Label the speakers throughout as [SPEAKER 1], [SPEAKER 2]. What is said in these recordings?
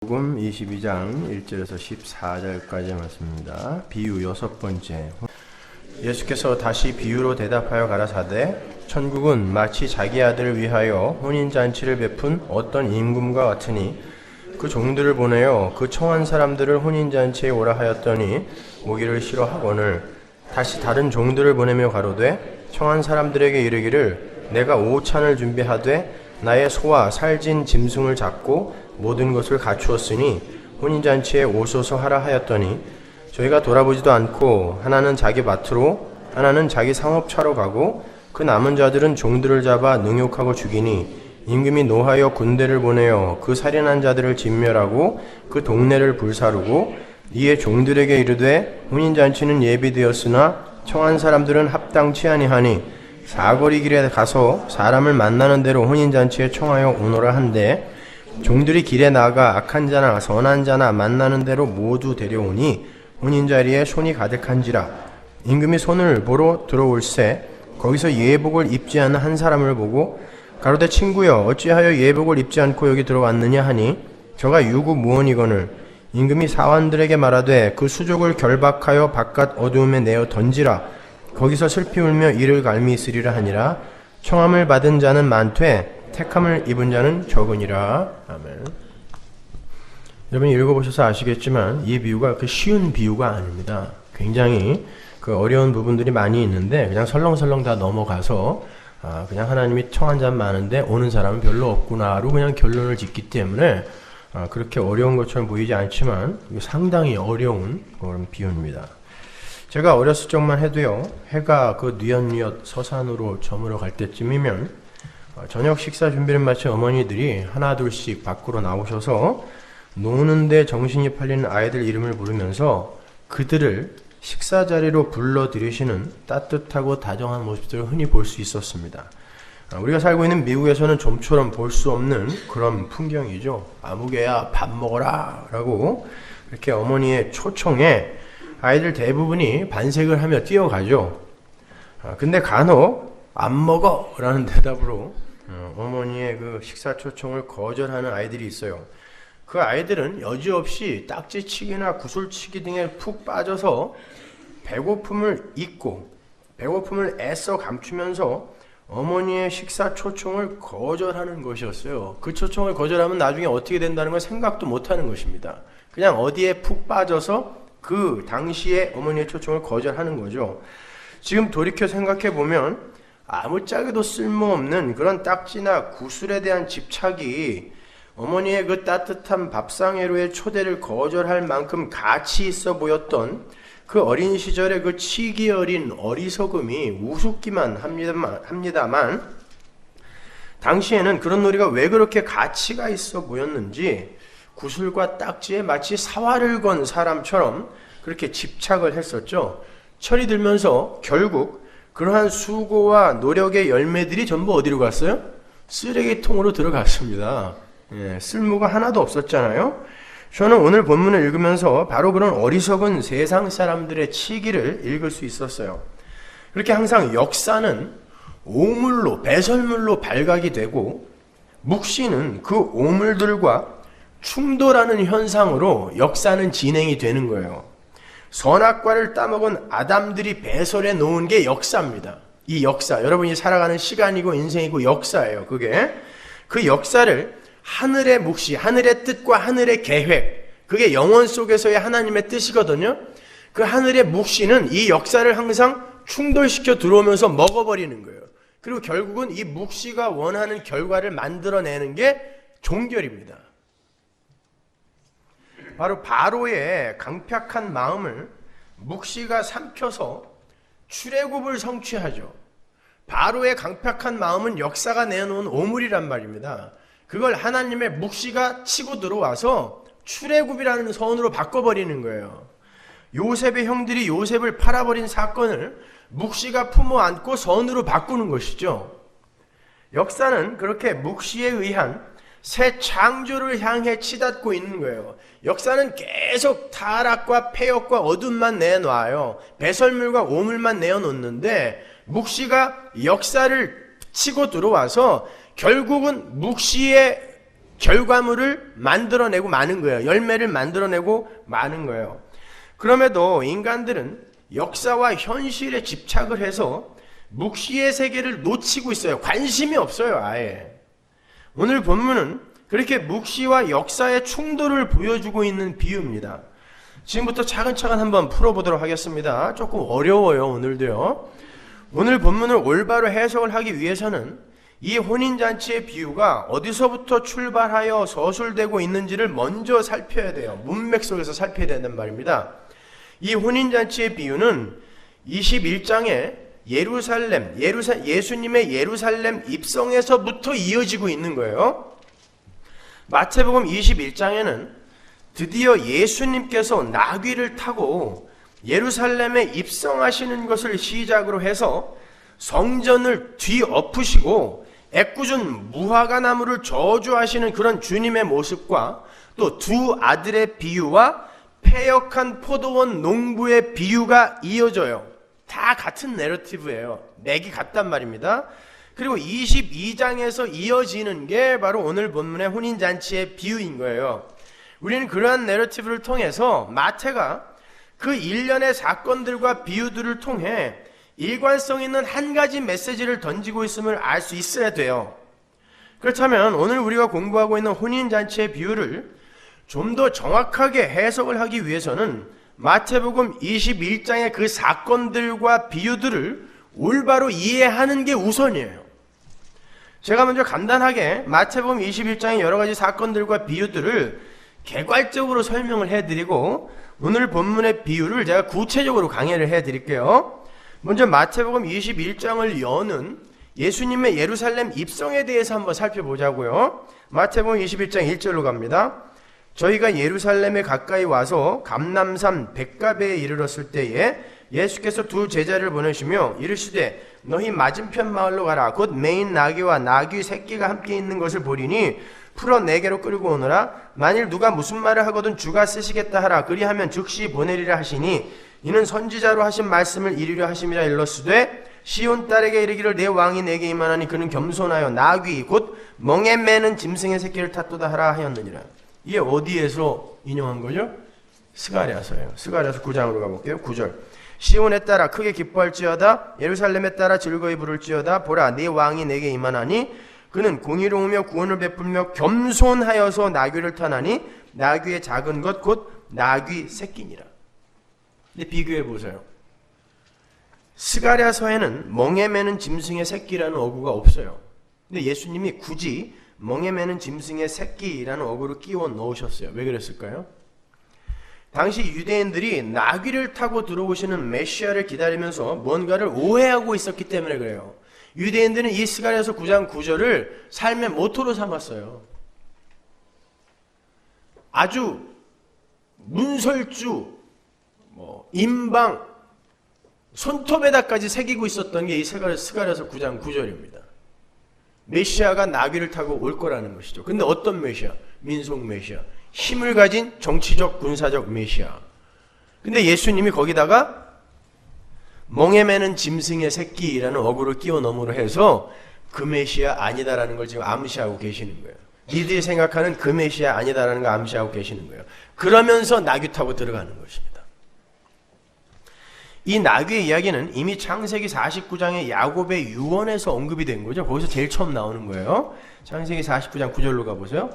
[SPEAKER 1] 복음 22장 1절에서 14절까지 말씀입니다. 비유 여섯 번째. 예수께서 다시 비유로 대답하여 가라사대 천국은 마치 자기 아들을 위하여 혼인잔치를 베푼 어떤 임금과 같으니 그 종들을 보내어 그 청한 사람들을 혼인잔치에 오라 하였더니 오기를 싫어하거늘 다시 다른 종들을 보내며 가로되 청한 사람들에게 이르기를 내가 오찬을 준비하되 나의 소와 살진 짐승을 잡고 모든 것을 갖추었으니 혼인잔치에 오소서 하라 하였더니 저희가 돌아보지도 않고 하나는 자기 밭으로 하나는 자기 상업차로 가고 그 남은 자들은 종들을 잡아 능욕하고 죽이니 임금이 노하여 군대를 보내어 그 살인한 자들을 진멸하고 그 동네를 불사르고 이에 종들에게 이르되 혼인잔치는 예비되었으나 청한 사람들은 합당치 아니하니 사거리 길에 가서 사람을 만나는 대로 혼인잔치에 청하여 오너라 한데 종들이 길에 나가 악한 자나 선한 자나 만나는 대로 모두 데려오니 혼인자리에 손이 가득한지라 임금이 손을 보러 들어올새 거기서 예복을 입지 않은 한 사람을 보고 가로되 친구여 어찌하여 예복을 입지 않고 여기 들어왔느냐 하니 저가 유구무원이거늘 임금이 사환들에게 말하되 그 수족을 결박하여 바깥 어두움에 내어 던지라 거기서 슬피 울며 이를 갈미 있으리라 하니라. 청함을 받은 자는 많되 택함을 입은 자는 적으니라. 아멘. 여러분이 읽어보셔서 아시겠지만 이 비유가 그 쉬운 비유가 아닙니다. 굉장히 그 어려운 부분들이 많이 있는데 그냥 설렁설렁 다 넘어가서 그냥 하나님이 청한 자는 많은데 오는 사람은 별로 없구나로 그냥 결론을 짓기 때문에 그렇게 어려운 것처럼 보이지 않지만 상당히 어려운 그런 비유입니다. 제가 어렸을 적만 해도요, 해가 그 뉘엿뉘엿 서산으로 저물어 갈 때쯤이면 저녁 식사 준비를 마친 어머니들이 하나둘씩 밖으로 나오셔서 노는데 정신이 팔리는 아이들 이름을 부르면서 그들을 식사 자리로 불러들이시는 따뜻하고 다정한 모습들을 흔히 볼 수 있었습니다. 우리가 살고 있는 미국에서는 좀처럼 볼 수 없는 그런 풍경이죠. 아무개야 밥 먹어라 라고 이렇게 어머니의 초청에 아이들 대부분이 반색을 하며 뛰어가죠. 근데 간혹 안 먹어 라는 대답으로 어머니의 그 식사 초청을 거절하는 아이들이 있어요. 그 아이들은 여지없이 딱지치기나 구슬치기 등에 푹 빠져서 배고픔을 잊고 배고픔을 애써 감추면서 어머니의 식사 초청을 거절하는 것이었어요. 그 초청을 거절하면 나중에 어떻게 된다는 걸 생각도 못하는 것입니다. 그냥 어디에 푹 빠져서 그 당시에 어머니의 초청을 거절하는 거죠. 지금 돌이켜 생각해 보면 아무짝에도 쓸모없는 그런 딱지나 구슬에 대한 집착이 어머니의 그 따뜻한 밥상회로의 초대를 거절할 만큼 가치 있어 보였던 그 어린 시절의 그 치기 어린 어리석음이 우습기만 합니다만 당시에는 그런 놀이가 왜 그렇게 가치가 있어 보였는지 구슬과 딱지에 마치 사활을 건 사람처럼 그렇게 집착을 했었죠. 철이 들면서 결국 그러한 수고와 노력의 열매들이 전부 어디로 갔어요? 쓰레기통으로 들어갔습니다. 쓸모가 하나도 없었잖아요. 저는 오늘 본문을 읽으면서 바로 그런 어리석은 세상 사람들의 치기를 읽을 수 있었어요. 그렇게 항상 역사는 오물로, 배설물로 발각이 되고 묵시는 그 오물들과 충돌하는 현상으로 역사는 진행이 되는 거예요. 선악과를 따먹은 아담들이 배설해 놓은 게 역사입니다. 이 역사, 여러분이 살아가는 시간이고 인생이고 역사예요. 그게 그 역사를 하늘의 묵시, 하늘의 뜻과 하늘의 계획, 그게 영원 속에서의 하나님의 뜻이거든요. 그 하늘의 묵시는 이 역사를 항상 충돌시켜 들어오면서 먹어버리는 거예요. 그리고 결국은 이 묵시가 원하는 결과를 만들어내는 게 종결입니다. 바로 바로의 강팍한 마음을 묵시가 삼켜서 출애굽을 성취하죠. 바로의 강팍한 마음은 역사가 내놓은 오물이란 말입니다. 그걸 하나님의 묵시가 치고 들어와서 출애굽이라는 선으로 바꿔버리는 거예요. 요셉의 형들이 요셉을 팔아버린 사건을 묵시가 품어 안고 선으로 바꾸는 것이죠. 역사는 그렇게 묵시에 의한 새 창조를 향해 치닫고 있는 거예요. 역사는 계속 타락과 폐역과 어둠만 내놔요. 배설물과 오물만 내어놓는데 묵시가 역사를 치고 들어와서 결국은 묵시의 결과물을 만들어내고 마는 거예요. 열매를 만들어내고 마는 거예요. 그럼에도 인간들은 역사와 현실에 집착을 해서 묵시의 세계를 놓치고 있어요. 관심이 없어요, 아예. 오늘 본문은 그렇게 묵시와 역사의 충돌을 보여주고 있는 비유입니다. 지금부터 차근차근 한번 풀어보도록 하겠습니다. 조금 어려워요, 오늘도요. 오늘 본문을 올바로 해석을 하기 위해서는 이 혼인잔치의 비유가 어디서부터 출발하여 서술되고 있는지를 먼저 살펴야 돼요. 문맥 속에서 살펴야 된단 말입니다. 이 혼인잔치의 비유는 21장에 예수님의 예루살렘 입성에서부터 이어지고 있는 거예요. 마태복음 21장에는 드디어 예수님께서 나귀를 타고 예루살렘에 입성하시는 것을 시작으로 해서 성전을 뒤엎으시고 애꿎은 무화과 나무를 저주하시는 그런 주님의 모습과 또 두 아들의 비유와 패역한 포도원 농부의 비유가 이어져요. 다 같은 내러티브예요. 맥이 같단 말입니다. 그리고 22장에서 이어지는 게 바로 오늘 본문의 혼인잔치의 비유인 거예요. 우리는 그러한 내러티브를 통해서 마태가 그 일련의 사건들과 비유들을 통해 일관성 있는 한 가지 메시지를 던지고 있음을 알 수 있어야 돼요. 그렇다면 오늘 우리가 공부하고 있는 혼인잔치의 비유를 좀 더 정확하게 해석을 하기 위해서는 마태복음 21장의 그 사건들과 비유들을 올바로 이해하는 게 우선이에요. 제가 먼저 간단하게 마태복음 21장의 여러 가지 사건들과 비유들을 개괄적으로 설명을 해드리고 오늘 본문의 비유를 제가 구체적으로 강의를 해드릴게요. 먼저 마태복음 21장을 여는 예수님의 예루살렘 입성에 대해서 한번 살펴보자고요. 마태복음 21장 1절로 갑니다. 저희가 예루살렘에 가까이 와서 감람산 벳가베에 이르렀을 때에 예수께서 두 제자를 보내시며 이르시되 너희 맞은편 마을로 가라. 곧 매인 나귀와 나귀 새끼가 함께 있는 것을 보리니 풀어 내게로 끌고 오너라. 만일 누가 무슨 말을 하거든 주가 쓰시겠다 하라. 그리하면 즉시 보내리라 하시니 이는 선지자로 하신 말씀을 이루려 하심이라. 일러스되 시온 딸에게 이르기를 내 왕이 내게 임하나니 그는 겸손하여 나귀 곧 멍에 매는 짐승의 새끼를 탔도다 하라 하였느니라. 이게 어디에서 인용한 거죠? 스가랴서예요. 스가랴서 9장으로 가볼게요. 9절. 시온에 따라 크게 기뻐할지어다. 예루살렘에 따라 즐거이 부를지어다. 보라 네 왕이 내게 임하나니 그는 공의로우며 구원을 베풀며 겸손하여서 나귀를 타나니 나귀의 작은 것 곧 나귀 새끼니라. 근데 비교해 보세요. 스가랴서에는 멍에 매는 짐승의 새끼라는 어구가 없어요. 근데 예수님이 굳이 멍에 매는 짐승의 새끼라는 어구를 끼워 넣으셨어요. 왜 그랬을까요? 당시 유대인들이 나귀를 타고 들어오시는 메시아를 기다리면서 뭔가를 오해하고 있었기 때문에 그래요. 유대인들은 이 스가랴서 9장 9절을 삶의 모토로 삼았어요. 아주 문설주, 임방, 손톱에다까지 새기고 있었던 게 이 스가랴서 9장 9절입니다. 메시아가 나귀를 타고 올 거라는 것이죠. 근데 어떤 메시아? 민속 메시아. 힘을 가진 정치적 군사적 메시아. 근데 예수님이 거기다가 멍에 매는 짐승의 새끼라는 어구를 끼워 넣음으로 해서 그 메시아 아니다라는 걸 지금 암시하고 계시는 거예요. 니들이 생각하는 그 메시아 아니다라는 걸 암시하고 계시는 거예요. 그러면서 나귀 타고 들어가는 것입니다. 이 나귀의 이야기는 이미 창세기 49장의 야곱의 유언에서 언급이 된 거죠. 거기서 제일 처음 나오는 거예요. 창세기 49장 9절로 가보세요.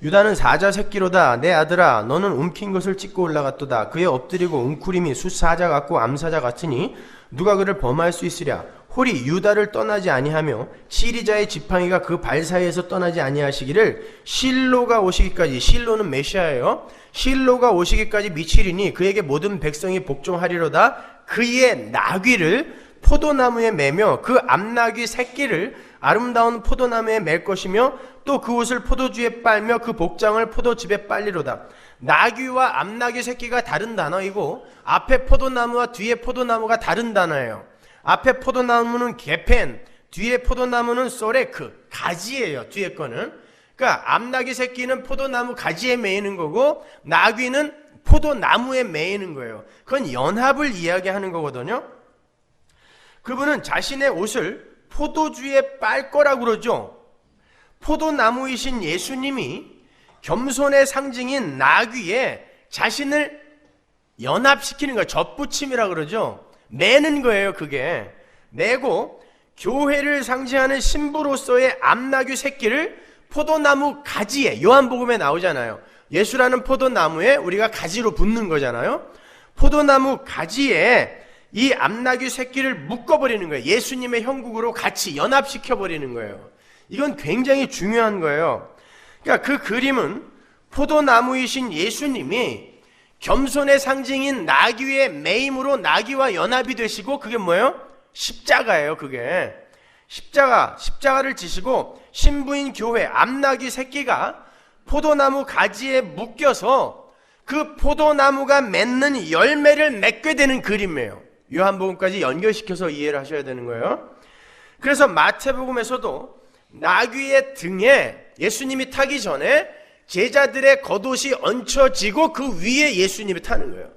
[SPEAKER 1] 유다는 사자 새끼로다. 내 아들아 너는 움킨 것을 찢고 올라갔도다. 그의 엎드리고 웅크림이 숫사자 같고 암사자 같으니 누가 그를 범할 수 있으랴. 홀이 유다를 떠나지 아니하며 시리자의 지팡이가 그 발 사이에서 떠나지 아니하시기를 실로가 오시기까지. 실로는 메시아예요. 실로가 오시기까지 미치리니 그에게 모든 백성이 복종하리로다. 그의 나귀를 포도나무에 매며 그 암나귀 새끼를 아름다운 포도나무에 맬 것이며 또 그 옷을 포도주에 빨며 그 복장을 포도즙에 빨리로다. 나귀와 암나귀 새끼가 다른 단어이고 앞에 포도나무와 뒤에 포도나무가 다른 단어예요. 앞에 포도나무는 게펜, 뒤에 포도나무는 소레크, 가지예요. 뒤에 거는. 그러니까 암나귀 새끼는 포도나무 가지에 매이는 거고 나귀는 포도나무에 매이는 거예요. 그건 연합을 이야기하는 거거든요. 그분은 자신의 옷을 포도주에 빨 거라고 그러죠. 포도나무이신 예수님이 겸손의 상징인 나귀에 자신을 연합시키는 거예요. 접붙임이라 그러죠. 매는 거예요. 그게 매고 교회를 상징하는 신부로서의 암나귀 새끼를 포도나무 가지에, 요한복음에 나오잖아요. 예수라는 포도나무에 우리가 가지로 붙는 거잖아요. 포도나무 가지에 이 암나귀 새끼를 묶어버리는 거예요. 예수님의 형국으로 같이 연합시켜버리는 거예요. 이건 굉장히 중요한 거예요. 그러니까 그 그림은 포도나무이신 예수님이 겸손의 상징인 나귀의 매임으로 나귀와 연합이 되시고, 그게 뭐예요? 십자가예요. 그게 십자가를 지시고 신부인 교회 암나귀 새끼가 포도나무 가지에 묶여서 그 포도나무가 맺는 열매를 맺게 되는 그림이에요. 요한복음까지 연결시켜서 이해를 하셔야 되는 거예요. 그래서 마태복음에서도 나귀의 등에 예수님이 타기 전에 제자들의 겉옷이 얹혀지고 그 위에 예수님이 타는 거예요.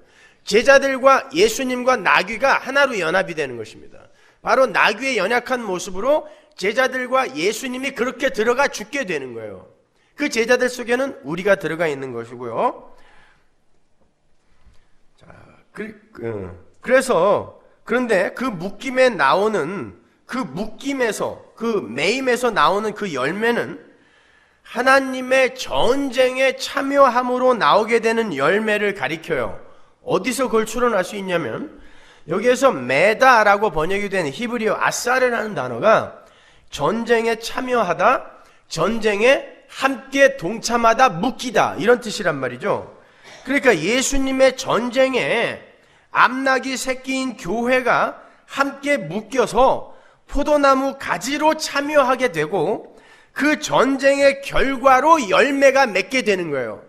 [SPEAKER 1] 제자들과 예수님과 나귀가 하나로 연합이 되는 것입니다. 바로 나귀의 연약한 모습으로 제자들과 예수님이 그렇게 들어가 죽게 되는 거예요. 그 제자들 속에는 우리가 들어가 있는 것이고요. 자, 그런데 그 묶임에 나오는 그 묶임에서, 그 매임에서 나오는 그 열매는 하나님의 전쟁에 참여함으로 나오게 되는 열매를 가리켜요. 어디서 그걸 추론할 수 있냐면, 여기에서 메다라고 번역이 된 히브리어 아사르라는 단어가 전쟁에 참여하다, 전쟁에 함께 동참하다, 묶이다, 이런 뜻이란 말이죠. 그러니까 예수님의 전쟁에 암나귀 새끼인 교회가 함께 묶여서 포도나무 가지로 참여하게 되고, 그 전쟁의 결과로 열매가 맺게 되는 거예요.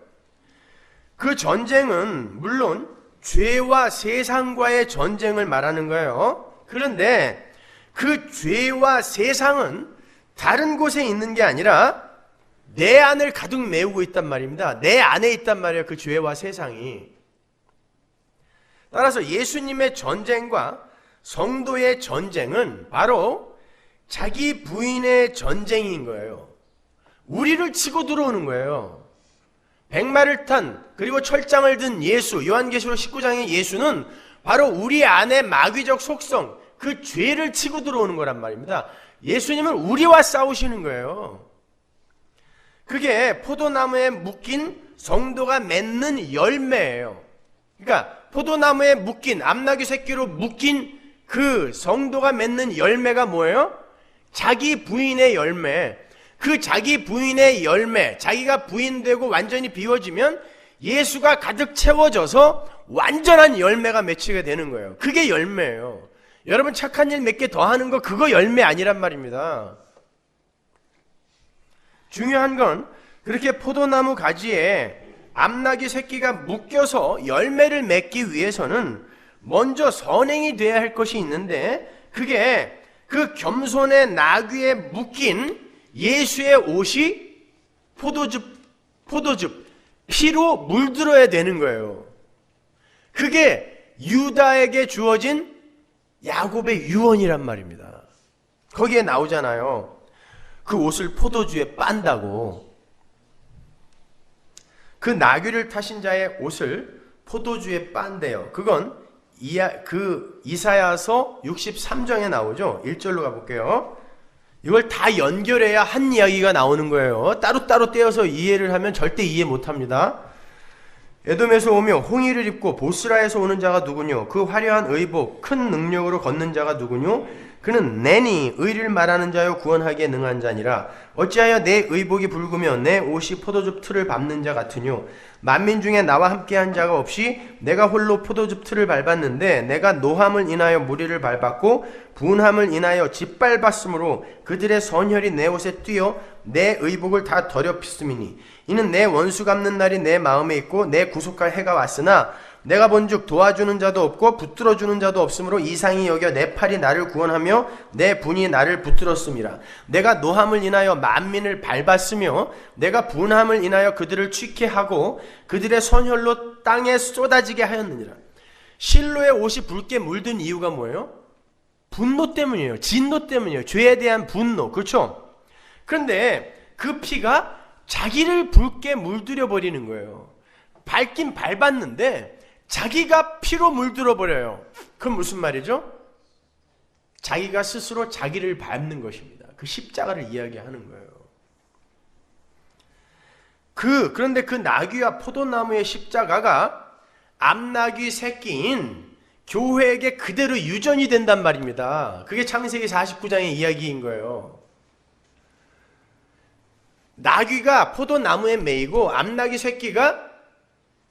[SPEAKER 1] 그 전쟁은 물론 죄와 세상과의 전쟁을 말하는 거예요. 그런데 그 죄와 세상은 다른 곳에 있는 게 아니라 내 안을 가득 메우고 있단 말입니다. 내 안에 있단 말이에요. 그 죄와 세상이. 따라서 예수님의 전쟁과 성도의 전쟁은 바로 자기 부인의 전쟁인 거예요. 우리를 치고 들어오는 거예요. 백마를 탄, 그리고 철장을 든 예수, 요한계시록 19장의 예수는 바로 우리 안에 마귀적 속성, 그 죄를 치고 들어오는 거란 말입니다. 예수님은 우리와 싸우시는 거예요. 그게 포도나무에 묶인 성도가 맺는 열매예요. 그러니까 포도나무에 묶인, 암나귀 새끼로 묶인 그 성도가 맺는 열매가 뭐예요? 자기 부인의 열매. 그 자기 부인의 열매, 자기가 부인되고 완전히 비워지면 예수가 가득 채워져서 완전한 열매가 맺히게 되는 거예요. 그게 열매예요. 여러분 착한 일 몇 개 더 하는 거, 그거 열매 아니란 말입니다. 중요한 건 그렇게 포도나무 가지에 암나귀 새끼가 묶여서 열매를 맺기 위해서는 먼저 선행이 돼야 할 것이 있는데, 그게 그 겸손의 나귀에 묶인 예수의 옷이 포도즙, 피로 물들어야 되는 거예요. 그게 유다에게 주어진 야곱의 유언이란 말입니다. 거기에 나오잖아요. 그 옷을 포도주에 빤다고. 그 나귀를 타신 자의 옷을 포도주에 빤대요. 그건 이사야서 63장에 나오죠. 1절로 가볼게요. 이걸 다 연결해야 한 이야기가 나오는 거예요. 따로따로 떼어서 이해를 하면 절대 이해 못합니다. 에돔에서 오며 홍의를 입고 보스라에서 오는 자가 누구뇨? 그 화려한 의복 큰 능력으로 걷는 자가 누구뇨? 그는 내니 의를 말하는 자요 구원하기에 능한 자니라. 어찌하여 내 의복이 붉으며 내 옷이 포도즙 틀을 밟는 자 같으뇨? 만민 중에 나와 함께한 자가 없이 내가 홀로 포도즙 틀을 밟았는데, 내가 노함을 인하여 무리를 밟았고 분함을 인하여 짓밟았으므로 그들의 선혈이 내 옷에 뛰어 내 의복을 다 더럽혔음이니, 이는 내 원수 갚는 날이 내 마음에 있고 내 구속할 해가 왔으나 내가 본즉 도와주는 자도 없고 붙들어주는 자도 없으므로 이상히 여겨 내 팔이 나를 구원하며 내 분이 나를 붙들었음이라. 내가 노함을 인하여 만민을 밟았으며 내가 분함을 인하여 그들을 취케 하고 그들의 선혈로 땅에 쏟아지게 하였느니라. 실로의 옷이 붉게 물든 이유가 뭐예요? 분노 때문이에요. 진노 때문이에요. 죄에 대한 분노. 그렇죠? 그런데 그 피가 자기를 붉게 물들여 버리는 거예요. 밟긴 밟았는데 자기가 피로 물들어 버려요. 그건 무슨 말이죠? 자기가 스스로 자기를 밟는 것입니다. 그 십자가를 이야기하는 거예요. 그런데 그 나귀와 포도나무의 십자가가 암나귀 새끼인 교회에게 그대로 유전이 된단 말입니다. 그게 창세기 49장의 이야기인 거예요. 나귀가 포도나무에 매이고 암나귀 새끼가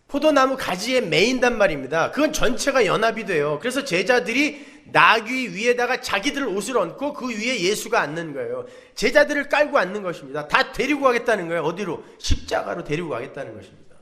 [SPEAKER 1] 포도나무 가지에 매인단 말입니다. 그건 전체가 연합이 돼요. 그래서 제자들이 나귀 위에다가 자기들 옷을 얹고 그 위에 예수가 앉는 거예요. 제자들을 깔고 앉는 것입니다. 다 데리고 가겠다는 거예요. 어디로? 십자가로 데리고 가겠다는 것입니다.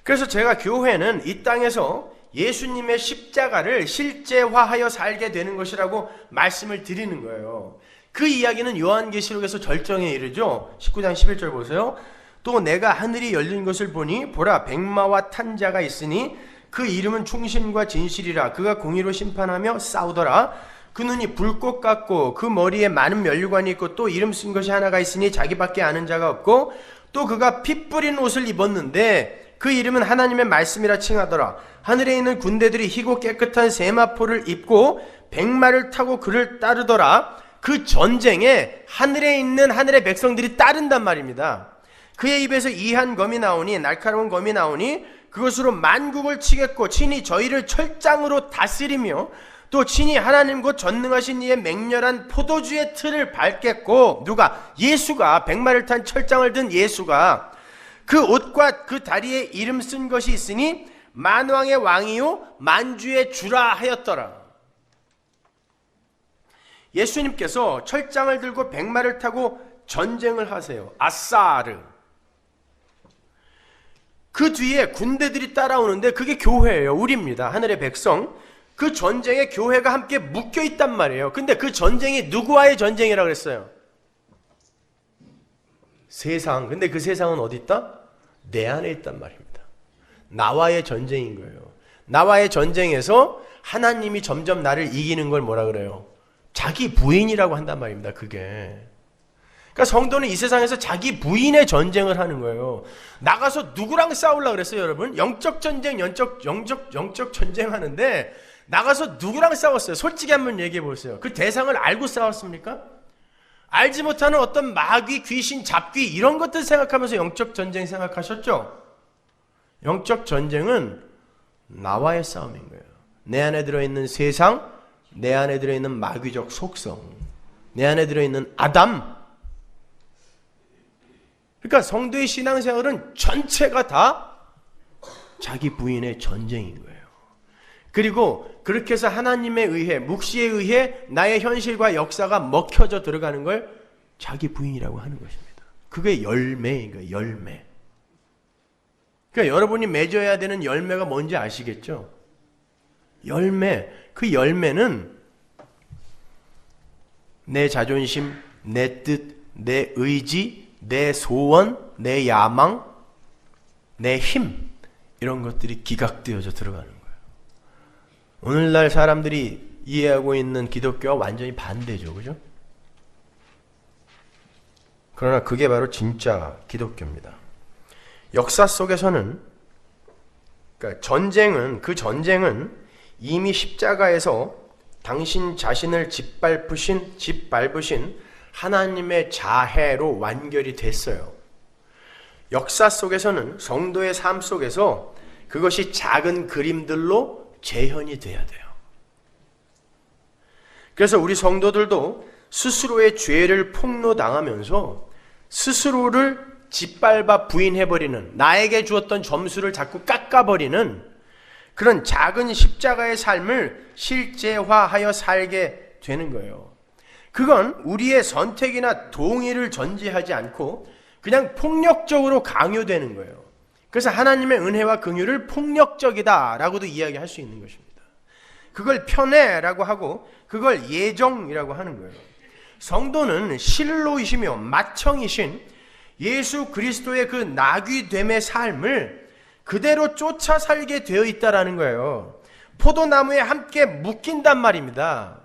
[SPEAKER 1] 그래서 제가 교회는 이 땅에서 예수님의 십자가를 실제화하여 살게 되는 것이라고 말씀을 드리는 거예요. 그 이야기는 요한계시록에서 절정에 이르죠. 19장 11절 보세요. 또 내가 하늘이 열린 것을 보니 보라 백마와 탄 자가 있으니 그 이름은 충신과 진실이라. 그가 공의로 심판하며 싸우더라. 그 눈이 불꽃 같고 그 머리에 많은 면류관이 있고 또 이름 쓴 것이 하나가 있으니 자기밖에 아는 자가 없고 또 그가 피 뿌린 옷을 입었는데 그 이름은 하나님의 말씀이라 칭하더라. 하늘에 있는 군대들이 희고 깨끗한 세마포를 입고 백마를 타고 그를 따르더라. 그 전쟁에 하늘에 있는 하늘의 백성들이 따른단 말입니다. 그의 입에서 이한 검이 나오니 날카로운 검이 나오니 그것으로 만국을 치겠고 친히 저희를 철장으로 다스리며 또 친히 하나님 곧 전능하신 이의 맹렬한 포도주의 틀을 밟겠고 누가? 예수가 백마를 탄 철장을 든 예수가 그 옷과 그 다리에 이름 쓴 것이 있으니 만왕의 왕이요 만주의 주라 하였더라. 예수님께서 철장을 들고 백마를 타고 전쟁을 하세요. 아사르. 그 뒤에 군대들이 따라오는데 그게 교회예요. 우리입니다. 하늘의 백성. 그 전쟁에 교회가 함께 묶여 있단 말이에요. 근데 그 전쟁이 누구와의 전쟁이라고 그랬어요? 세상. 근데 그 세상은 어디 있다? 내 안에 있단 말입니다. 나와의 전쟁인 거예요. 나와의 전쟁에서 하나님이 점점 나를 이기는 걸 뭐라 그래요? 자기 부인이라고 한단 말입니다. 그게. 그러니까 성도는 이 세상에서 자기 부인의 전쟁을 하는 거예요. 나가서 누구랑 싸우려고 그랬어요, 여러분? 영적 전쟁, 영적 전쟁 하는데 나가서 누구랑 싸웠어요? 솔직히 한번 얘기해 보세요. 그 대상을 알고 싸웠습니까? 알지 못하는 어떤 마귀, 귀신, 잡귀 이런 것들 생각하면서 영적 전쟁 생각하셨죠? 영적 전쟁은 나와의 싸움인 거예요. 내 안에 들어있는 세상, 내 안에 들어있는 마귀적 속성, 내 안에 들어있는 아담. 그러니까 성도의 신앙생활은 전체가 다 자기 부인의 전쟁인 거예요. 그리고 그렇게 해서 하나님에 의해, 묵시에 의해 나의 현실과 역사가 먹혀져 들어가는 걸 자기 부인이라고 하는 것입니다. 그게 열매인 거예요. 열매. 그러니까 여러분이 맺어야 되는 열매가 뭔지 아시겠죠? 열매. 그 열매는 내 자존심, 내 뜻, 내 의지, 내 소원, 내 야망, 내 힘 이런 것들이 기각되어져 들어가는 거예요. 오늘날 사람들이 이해하고 있는 기독교와 완전히 반대죠. 그죠? 그러나 그게 바로 진짜 기독교입니다. 역사 속에서는 그러니까 그 전쟁은 이미 십자가에서 당신 자신을 짓밟으신 하나님의 자해로 완결이 됐어요. 역사 속에서는 성도의 삶 속에서 그것이 작은 그림들로 재현이 돼야 돼요. 그래서 우리 성도들도 스스로의 죄를 폭로당하면서 스스로를 짓밟아 부인해버리는, 나에게 주었던 점수를 자꾸 깎아버리는 그런 작은 십자가의 삶을 실제화하여 살게 되는 거예요. 그건 우리의 선택이나 동의를 전제하지 않고 그냥 폭력적으로 강요되는 거예요. 그래서 하나님의 은혜와 긍휼을 폭력적이다라고도 이야기할 수 있는 것입니다. 그걸 편애라고 하고 그걸 예정이라고 하는 거예요. 성도는 실로이시며 맏형이신 예수 그리스도의 그 나귀됨의 삶을 그대로 쫓아 살게 되어 있다라는 거예요. 포도나무에 함께 묶인단 말입니다.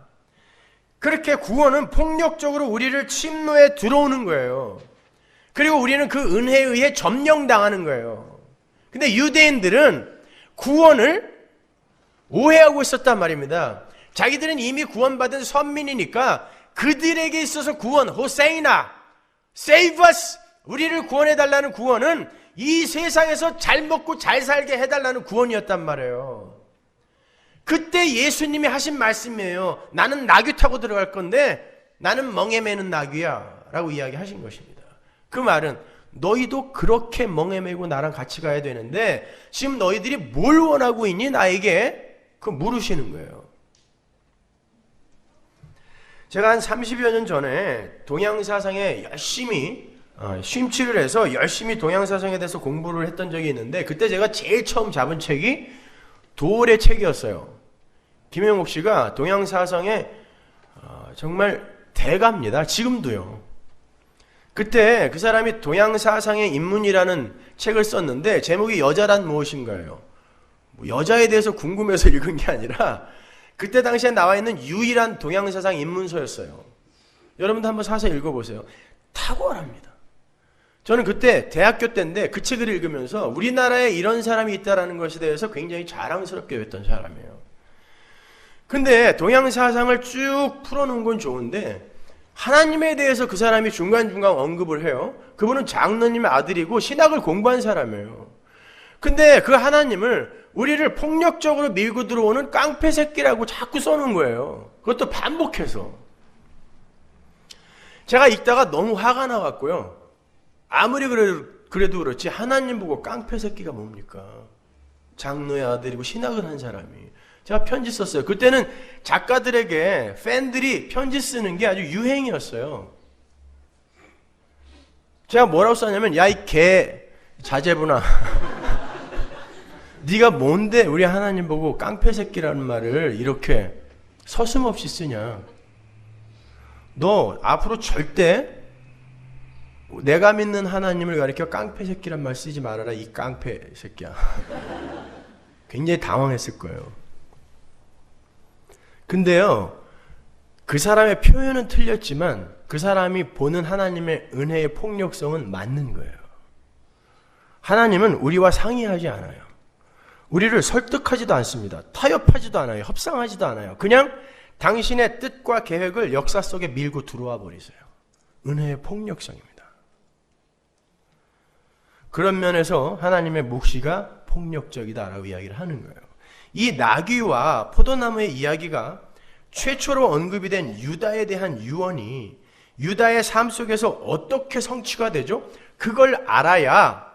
[SPEAKER 1] 그렇게 구원은 폭력적으로 우리를 침노에 들어오는 거예요. 그리고 우리는 그 은혜에 의해 점령당하는 거예요. 근데 유대인들은 구원을 오해하고 있었단 말입니다. 자기들은 이미 구원받은 선민이니까 그들에게 있어서 구원, 호세이나, save us, 우리를 구원해달라는 구원은 이 세상에서 잘 먹고 잘 살게 해달라는 구원이었단 말이에요. 그때 예수님이 하신 말씀이에요. 나는 나귀 타고 들어갈 건데 나는 멍에 매는 나귀야 라고 이야기하신 것입니다. 그 말은 너희도 그렇게 멍에 매고 나랑 같이 가야 되는데 지금 너희들이 뭘 원하고 있니? 나에게 그 물으시는 거예요. 제가 한 30여 년 전에 동양사상에 열심히 심취를 해서 열심히 동양사상에 대해서 공부를 했던 적이 있는데 그때 제가 제일 처음 잡은 책이 도올의 책이었어요. 김영옥 씨가 동양사상의 정말 대가입니다. 지금도요. 그때 그 사람이 동양사상의 입문이라는 책을 썼는데 제목이 여자란 무엇인가요? 여자에 대해서 궁금해서 읽은 게 아니라 그때 당시에 나와 있는 유일한 동양사상 입문서였어요. 여러분도 한번 사서 읽어보세요. 탁월합니다. 저는 그때 대학교 때인데 그 책을 읽으면서 우리나라에 이런 사람이 있다는 것에 대해서 굉장히 자랑스럽게 했던 사람이에요. 근데 동양사상을 쭉 풀어놓은 건 좋은데 하나님에 대해서 그 사람이 중간중간 언급을 해요. 그분은 장로님의 아들이고 신학을 공부한 사람이에요. 근데 그 하나님을 우리를 폭력적으로 밀고 들어오는 깡패 새끼라고 자꾸 써놓은 거예요. 그것도 반복해서. 제가 읽다가 너무 화가 나갔고요. 아무리 그래도 그렇지 하나님 보고 깡패 새끼가 뭡니까? 장로의 아들이고 신학을 한 사람이. 제가 편지 썼어요. 그때는 작가들에게 팬들이 편지 쓰는 게 아주 유행이었어요. 제가 뭐라고 썼냐면 야 이 개 자제분아 네가 뭔데 우리 하나님 보고 깡패 새끼라는 말을 이렇게 서슴없이 쓰냐. 너 앞으로 절대 내가 믿는 하나님을 가리켜 깡패 새끼란 말 쓰지 말아라 이 깡패 새끼야. 굉장히 당황했을 거예요. 근데요 그 사람의 표현은 틀렸지만 그 사람이 보는 하나님의 은혜의 폭력성은 맞는 거예요. 하나님은 우리와 상의하지 않아요. 우리를 설득하지도 않습니다. 타협하지도 않아요. 협상하지도 않아요. 그냥 당신의 뜻과 계획을 역사 속에 밀고 들어와 버리세요. 은혜의 폭력성입니다. 그런 면에서 하나님의 묵시가 폭력적이다라고 이야기를 하는 거예요. 이 나귀와 포도나무의 이야기가 최초로 언급이 된 유다에 대한 유언이 유다의 삶 속에서 어떻게 성취가 되죠? 그걸 알아야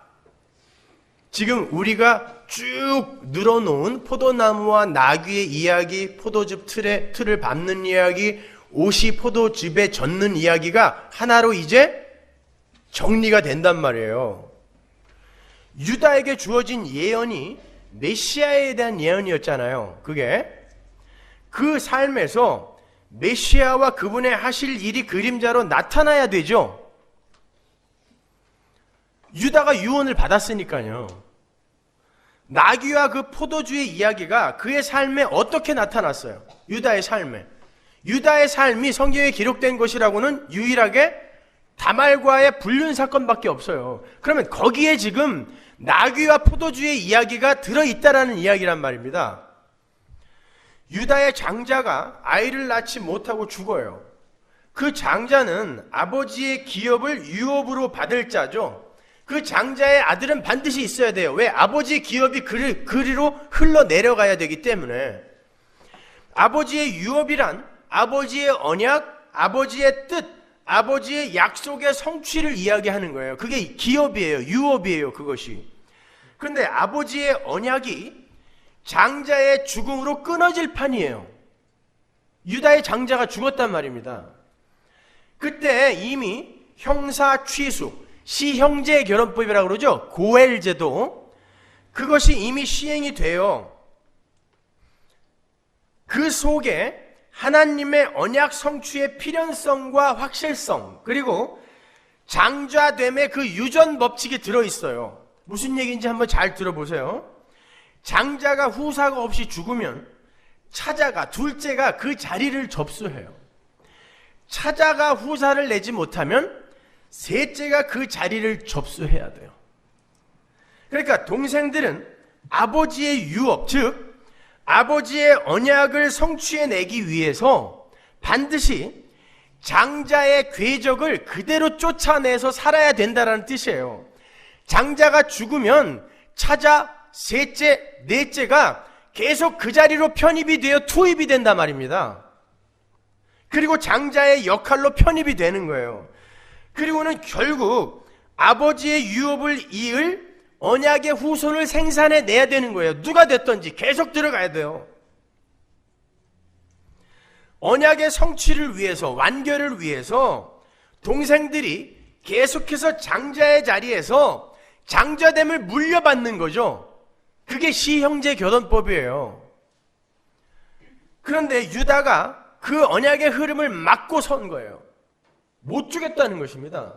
[SPEAKER 1] 지금 우리가 쭉 늘어놓은 포도나무와 나귀의 이야기, 포도즙 틀을 밟는 이야기, 옷이 포도즙에 젖는 이야기가 하나로 이제 정리가 된단 말이에요. 유다에게 주어진 예언이 메시아에 대한 예언이었잖아요. 그게 그 삶에서 메시아와 그분의 하실 일이 그림자로 나타나야 되죠. 유다가 유언을 받았으니까요. 나귀와 그 포도주의 이야기가 그의 삶에 어떻게 나타났어요? 유다의 삶에. 유다의 삶이 성경에 기록된 것이라고는 유일하게 다말과의 불륜 사건밖에 없어요. 그러면 거기에 지금 나귀와 포도주의 이야기가 들어있다라는 이야기란 말입니다. 유다의 장자가 아이를 낳지 못하고 죽어요. 그 장자는 아버지의 기업을 유업으로 받을 자죠. 그 장자의 아들은 반드시 있어야 돼요. 왜? 아버지의 기업이 그리로 흘러내려가야 되기 때문에. 아버지의 유업이란 아버지의 언약, 아버지의 뜻, 아버지의 약속의 성취를 이야기하는 거예요. 그게 기업이에요. 유업이에요. 그것이. 그런데 아버지의 언약이 장자의 죽음으로 끊어질 판이에요. 유다의 장자가 죽었단 말입니다. 그때 이미 형사 취수, 시형제 결혼법이라고 그러죠. 고엘제도. 그것이 이미 시행이 돼요. 그 속에 하나님의 언약 성취의 필연성과 확실성, 그리고 장자됨의 그 유전 법칙이 들어있어요. 무슨 얘기인지 한번 잘 들어보세요. 장자가 후사가 없이 죽으면 차자가, 둘째가 그 자리를 접수해요. 차자가 후사를 내지 못하면 셋째가 그 자리를 접수해야 돼요. 그러니까 동생들은 아버지의 유업, 즉 아버지의 언약을 성취해내기 위해서 반드시 장자의 궤적을 그대로 쫓아내서 살아야 된다는 뜻이에요. 장자가 죽으면 차자, 셋째, 넷째가 계속 그 자리로 편입이 되어 투입이 된단 말입니다. 그리고 장자의 역할로 편입이 되는 거예요. 그리고는 결국 아버지의 유업을 이을 언약의 후손을 생산해내야 되는 거예요. 누가 됐든지 계속 들어가야 돼요. 언약의 성취를 위해서, 완결을 위해서 동생들이 계속해서 장자의 자리에서 장자됨을 물려받는 거죠. 그게 시형제 결혼법이에요. 그런데 유다가 그 언약의 흐름을 막고 선 거예요. 못 주겠다는 것입니다.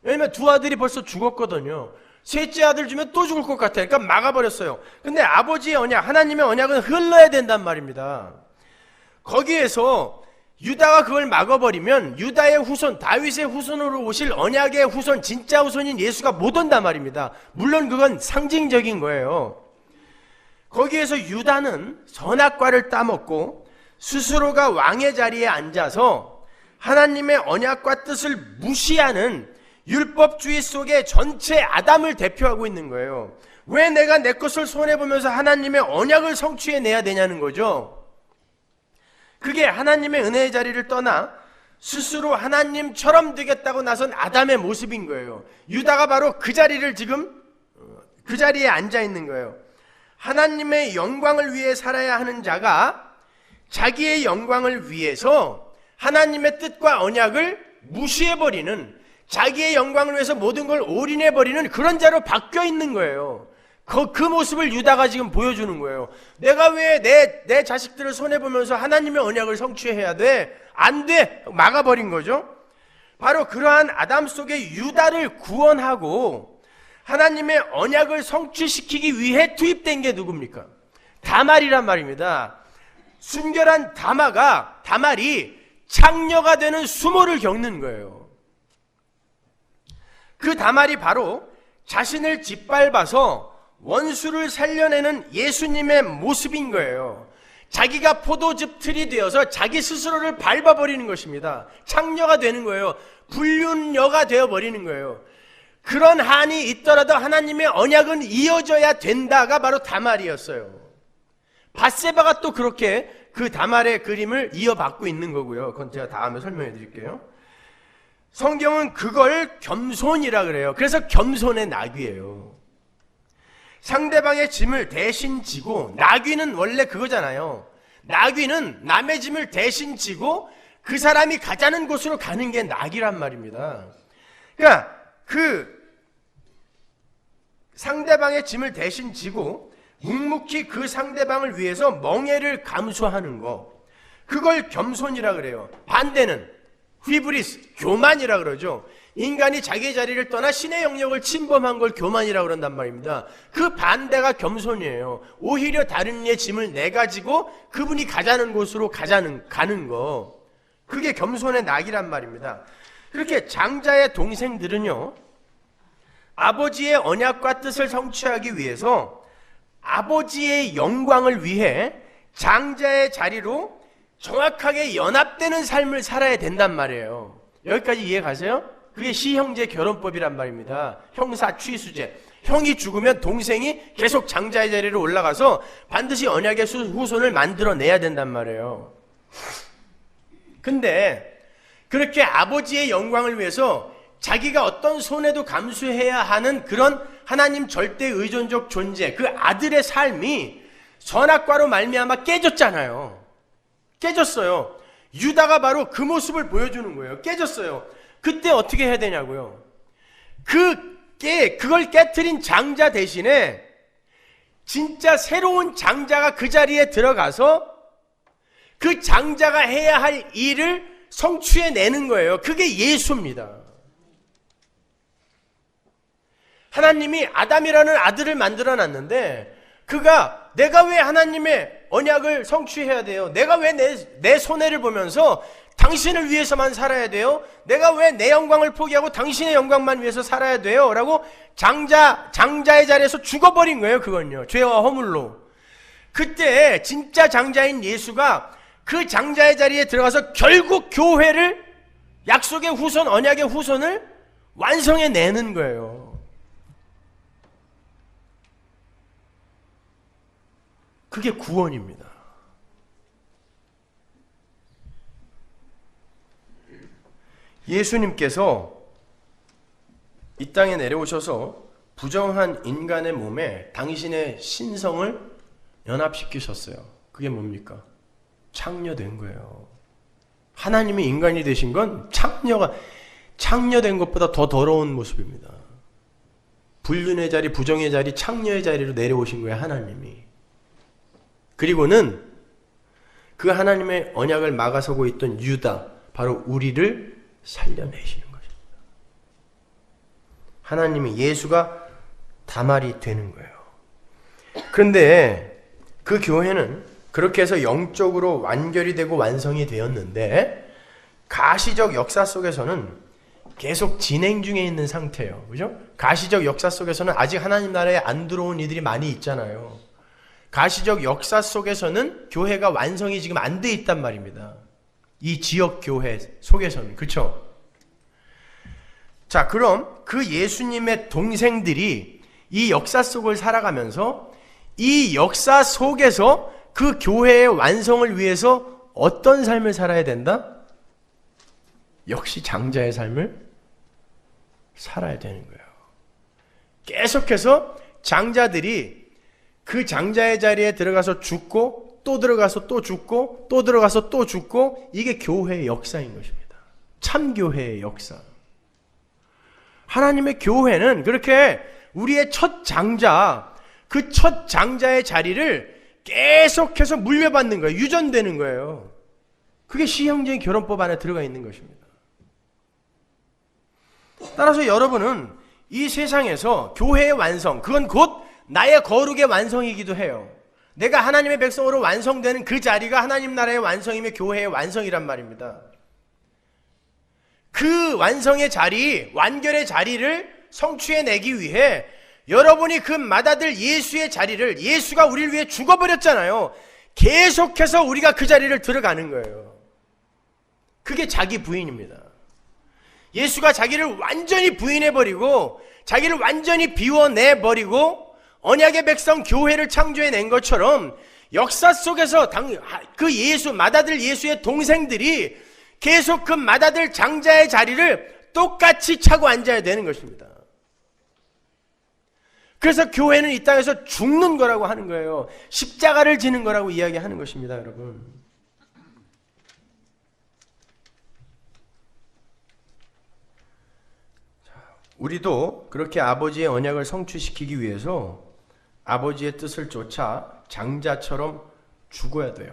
[SPEAKER 1] 왜냐면 두 아들이 벌써 죽었거든요. 셋째 아들 주면 또 죽을 것 같으니까 막아버렸어요. 근데 아버지의 언약, 하나님의 언약은 흘러야 된단 말입니다. 거기에서 유다가 그걸 막아버리면 유다의 후손, 다윗의 후손으로 오실 언약의 후손, 진짜 후손인 예수가 못 온단 말입니다. 물론 그건 상징적인 거예요. 거기에서 유다는 선악과를 따먹고 스스로가 왕의 자리에 앉아서 하나님의 언약과 뜻을 무시하는 율법주의 속에 전체 아담을 대표하고 있는 거예요. 왜 내가 내 것을 손해보면서 하나님의 언약을 성취해내야 되냐는 거죠. 그게 하나님의 은혜의 자리를 떠나 스스로 하나님처럼 되겠다고 나선 아담의 모습인 거예요. 유다가 바로 그 자리를 지금 그 자리에 앉아 있는 거예요. 하나님의 영광을 위해 살아야 하는 자가 자기의 영광을 위해서 하나님의 뜻과 언약을 무시해버리는, 자기의 영광을 위해서 모든 걸 올인해버리는 그런 자로 바뀌어 있는 거예요. 그 모습을 유다가 지금 보여주는 거예요. 내가 왜 내 자식들을 손해보면서 하나님의 언약을 성취해야 돼? 안 돼! 막아버린 거죠. 바로 그러한 아담 속의 유다를 구원하고 하나님의 언약을 성취시키기 위해 투입된 게 누굽니까? 다말이란 말입니다. 순결한 다말이 창녀가 되는 수모를 겪는 거예요. 그 다말이 바로 자신을 짓밟아서 원수를 살려내는 예수님의 모습인 거예요. 자기가 포도즙 틀이 되어서 자기 스스로를 밟아버리는 것입니다. 창녀가 되는 거예요. 불륜녀가 되어버리는 거예요. 그런 한이 있더라도 하나님의 언약은 이어져야 된다가 바로 다말이었어요. 밧세바가 또 그렇게 그 다말의 그림을 이어받고 있는 거고요. 그건 제가 다음에 설명해 드릴게요. 성경은 그걸 겸손이라 그래요. 그래서 겸손의 나귀예요. 상대방의 짐을 대신 지고, 나귀는 원래 그거잖아요. 나귀는 남의 짐을 대신 지고 그 사람이 가자는 곳으로 가는 게 나귀란 말입니다. 그러니까 그 상대방의 짐을 대신 지고 묵묵히 그 상대방을 위해서 멍에를 감수하는 거, 그걸 겸손이라 그래요. 반대는 휘브리스, 교만이라 그러죠. 인간이 자기의 자리를 떠나 신의 영역을 침범한 걸 교만이라고 그런단 말입니다. 그 반대가 겸손이에요. 오히려 다른 이의 짐을 내가지고 그분이 가자는 곳으로 가는 거, 그게 겸손의 낙이란 말입니다. 그렇게 장자의 동생들은요, 아버지의 언약과 뜻을 성취하기 위해서 아버지의 영광을 위해 장자의 자리로 정확하게 연합되는 삶을 살아야 된단 말이에요. 여기까지 이해 가세요? 그게 시형제 결혼법이란 말입니다. 형사 취수제. 형이 죽으면 동생이 계속 장자의 자리로 올라가서 반드시 언약의 후손을 만들어내야 된단 말이에요. 근데 그렇게 아버지의 영광을 위해서 자기가 어떤 손해도 감수해야 하는 그런 하나님 절대 의존적 존재, 그 아들의 삶이 선악과로 말미암아 깨졌잖아요. 깨졌어요. 유다가 바로 그 모습을 보여주는 거예요. 깨졌어요. 그때 어떻게 해야 되냐고요. 그걸 깨트린 장자 대신에 진짜 새로운 장자가 그 자리에 들어가서 그 장자가 해야 할 일을 성취해내는 거예요. 그게 예수입니다. 하나님이 아담이라는 아들을 만들어놨는데 그가 내가 왜 하나님의 언약을 성취해야 돼요? 내가 왜 내 손해를 보면서 당신을 위해서만 살아야 돼요? 내가 왜 내 영광을 포기하고 당신의 영광만 위해서 살아야 돼요? 라고 장자의 자리에서 죽어버린 거예요. 그건요, 죄와 허물로. 그때 진짜 장자인 예수가 그 장자의 자리에 들어가서 결국 교회를, 약속의 후손, 언약의 후손을 완성해내는 거예요. 그게 구원입니다. 예수님께서 이 땅에 내려오셔서 부정한 인간의 몸에 당신의 신성을 연합시키셨어요. 그게 뭡니까? 창녀된 거예요. 하나님이 인간이 되신 건 창녀된 것보다 더 더러운 모습입니다. 불륜의 자리, 부정의 자리, 창녀의 자리로 내려오신 거예요, 하나님이. 그리고는 그 하나님의 언약을 막아서고 있던 유다, 바로 우리를 살려내시는 것입니다. 하나님이, 예수가 다말이 되는 거예요. 그런데 그 교회는 그렇게 해서 영적으로 완결이 되고 완성이 되었는데 가시적 역사 속에서는 계속 진행 중에 있는 상태예요. 그죠? 가시적 역사 속에서는 아직 하나님 나라에 안 들어온 이들이 많이 있잖아요. 가시적 역사 속에서는 교회가 완성이 지금 안 돼 있단 말입니다. 이 지역 교회 속에서는. 그렇죠? 자, 그럼 그 예수님의 동생들이 이 역사 속을 살아가면서 이 역사 속에서 그 교회의 완성을 위해서 어떤 삶을 살아야 된다? 역시 장자의 삶을 살아야 되는 거예요. 계속해서 장자들이 그 장자의 자리에 들어가서 죽고 또 들어가서 또 죽고 또 들어가서 또 죽고, 이게 교회의 역사인 것입니다. 참교회의 역사. 하나님의 교회는 그렇게 우리의 첫 장자, 그 첫 장자의 자리를 계속해서 물려받는 거예요. 유전되는 거예요. 그게 시형제의 결혼법 안에 들어가 있는 것입니다. 따라서 여러분은 이 세상에서 교회의 완성, 그건 곧 나의 거룩의 완성이기도 해요. 내가 하나님의 백성으로 완성되는 그 자리가 하나님 나라의 완성이며 교회의 완성이란 말입니다. 그 완성의 자리, 완결의 자리를 성취해내기 위해 여러분이 그 맏아들 예수의 자리를, 예수가 우리를 위해 죽어버렸잖아요. 계속해서 우리가 그 자리를 들어가는 거예요. 그게 자기 부인입니다. 예수가 자기를 완전히 부인해버리고 자기를 완전히 비워내버리고 언약의 백성 교회를 창조해낸 것처럼 역사 속에서 그 예수, 맏아들 예수의 동생들이 계속 그 맏아들 장자의 자리를 똑같이 차고 앉아야 되는 것입니다. 그래서 교회는 이 땅에서 죽는 거라고 하는 거예요. 십자가를 지는 거라고 이야기하는 것입니다, 여러분. 우리도 그렇게 아버지의 언약을 성취시키기 위해서 아버지의 뜻을 쫓아 장자처럼 죽어야 돼요.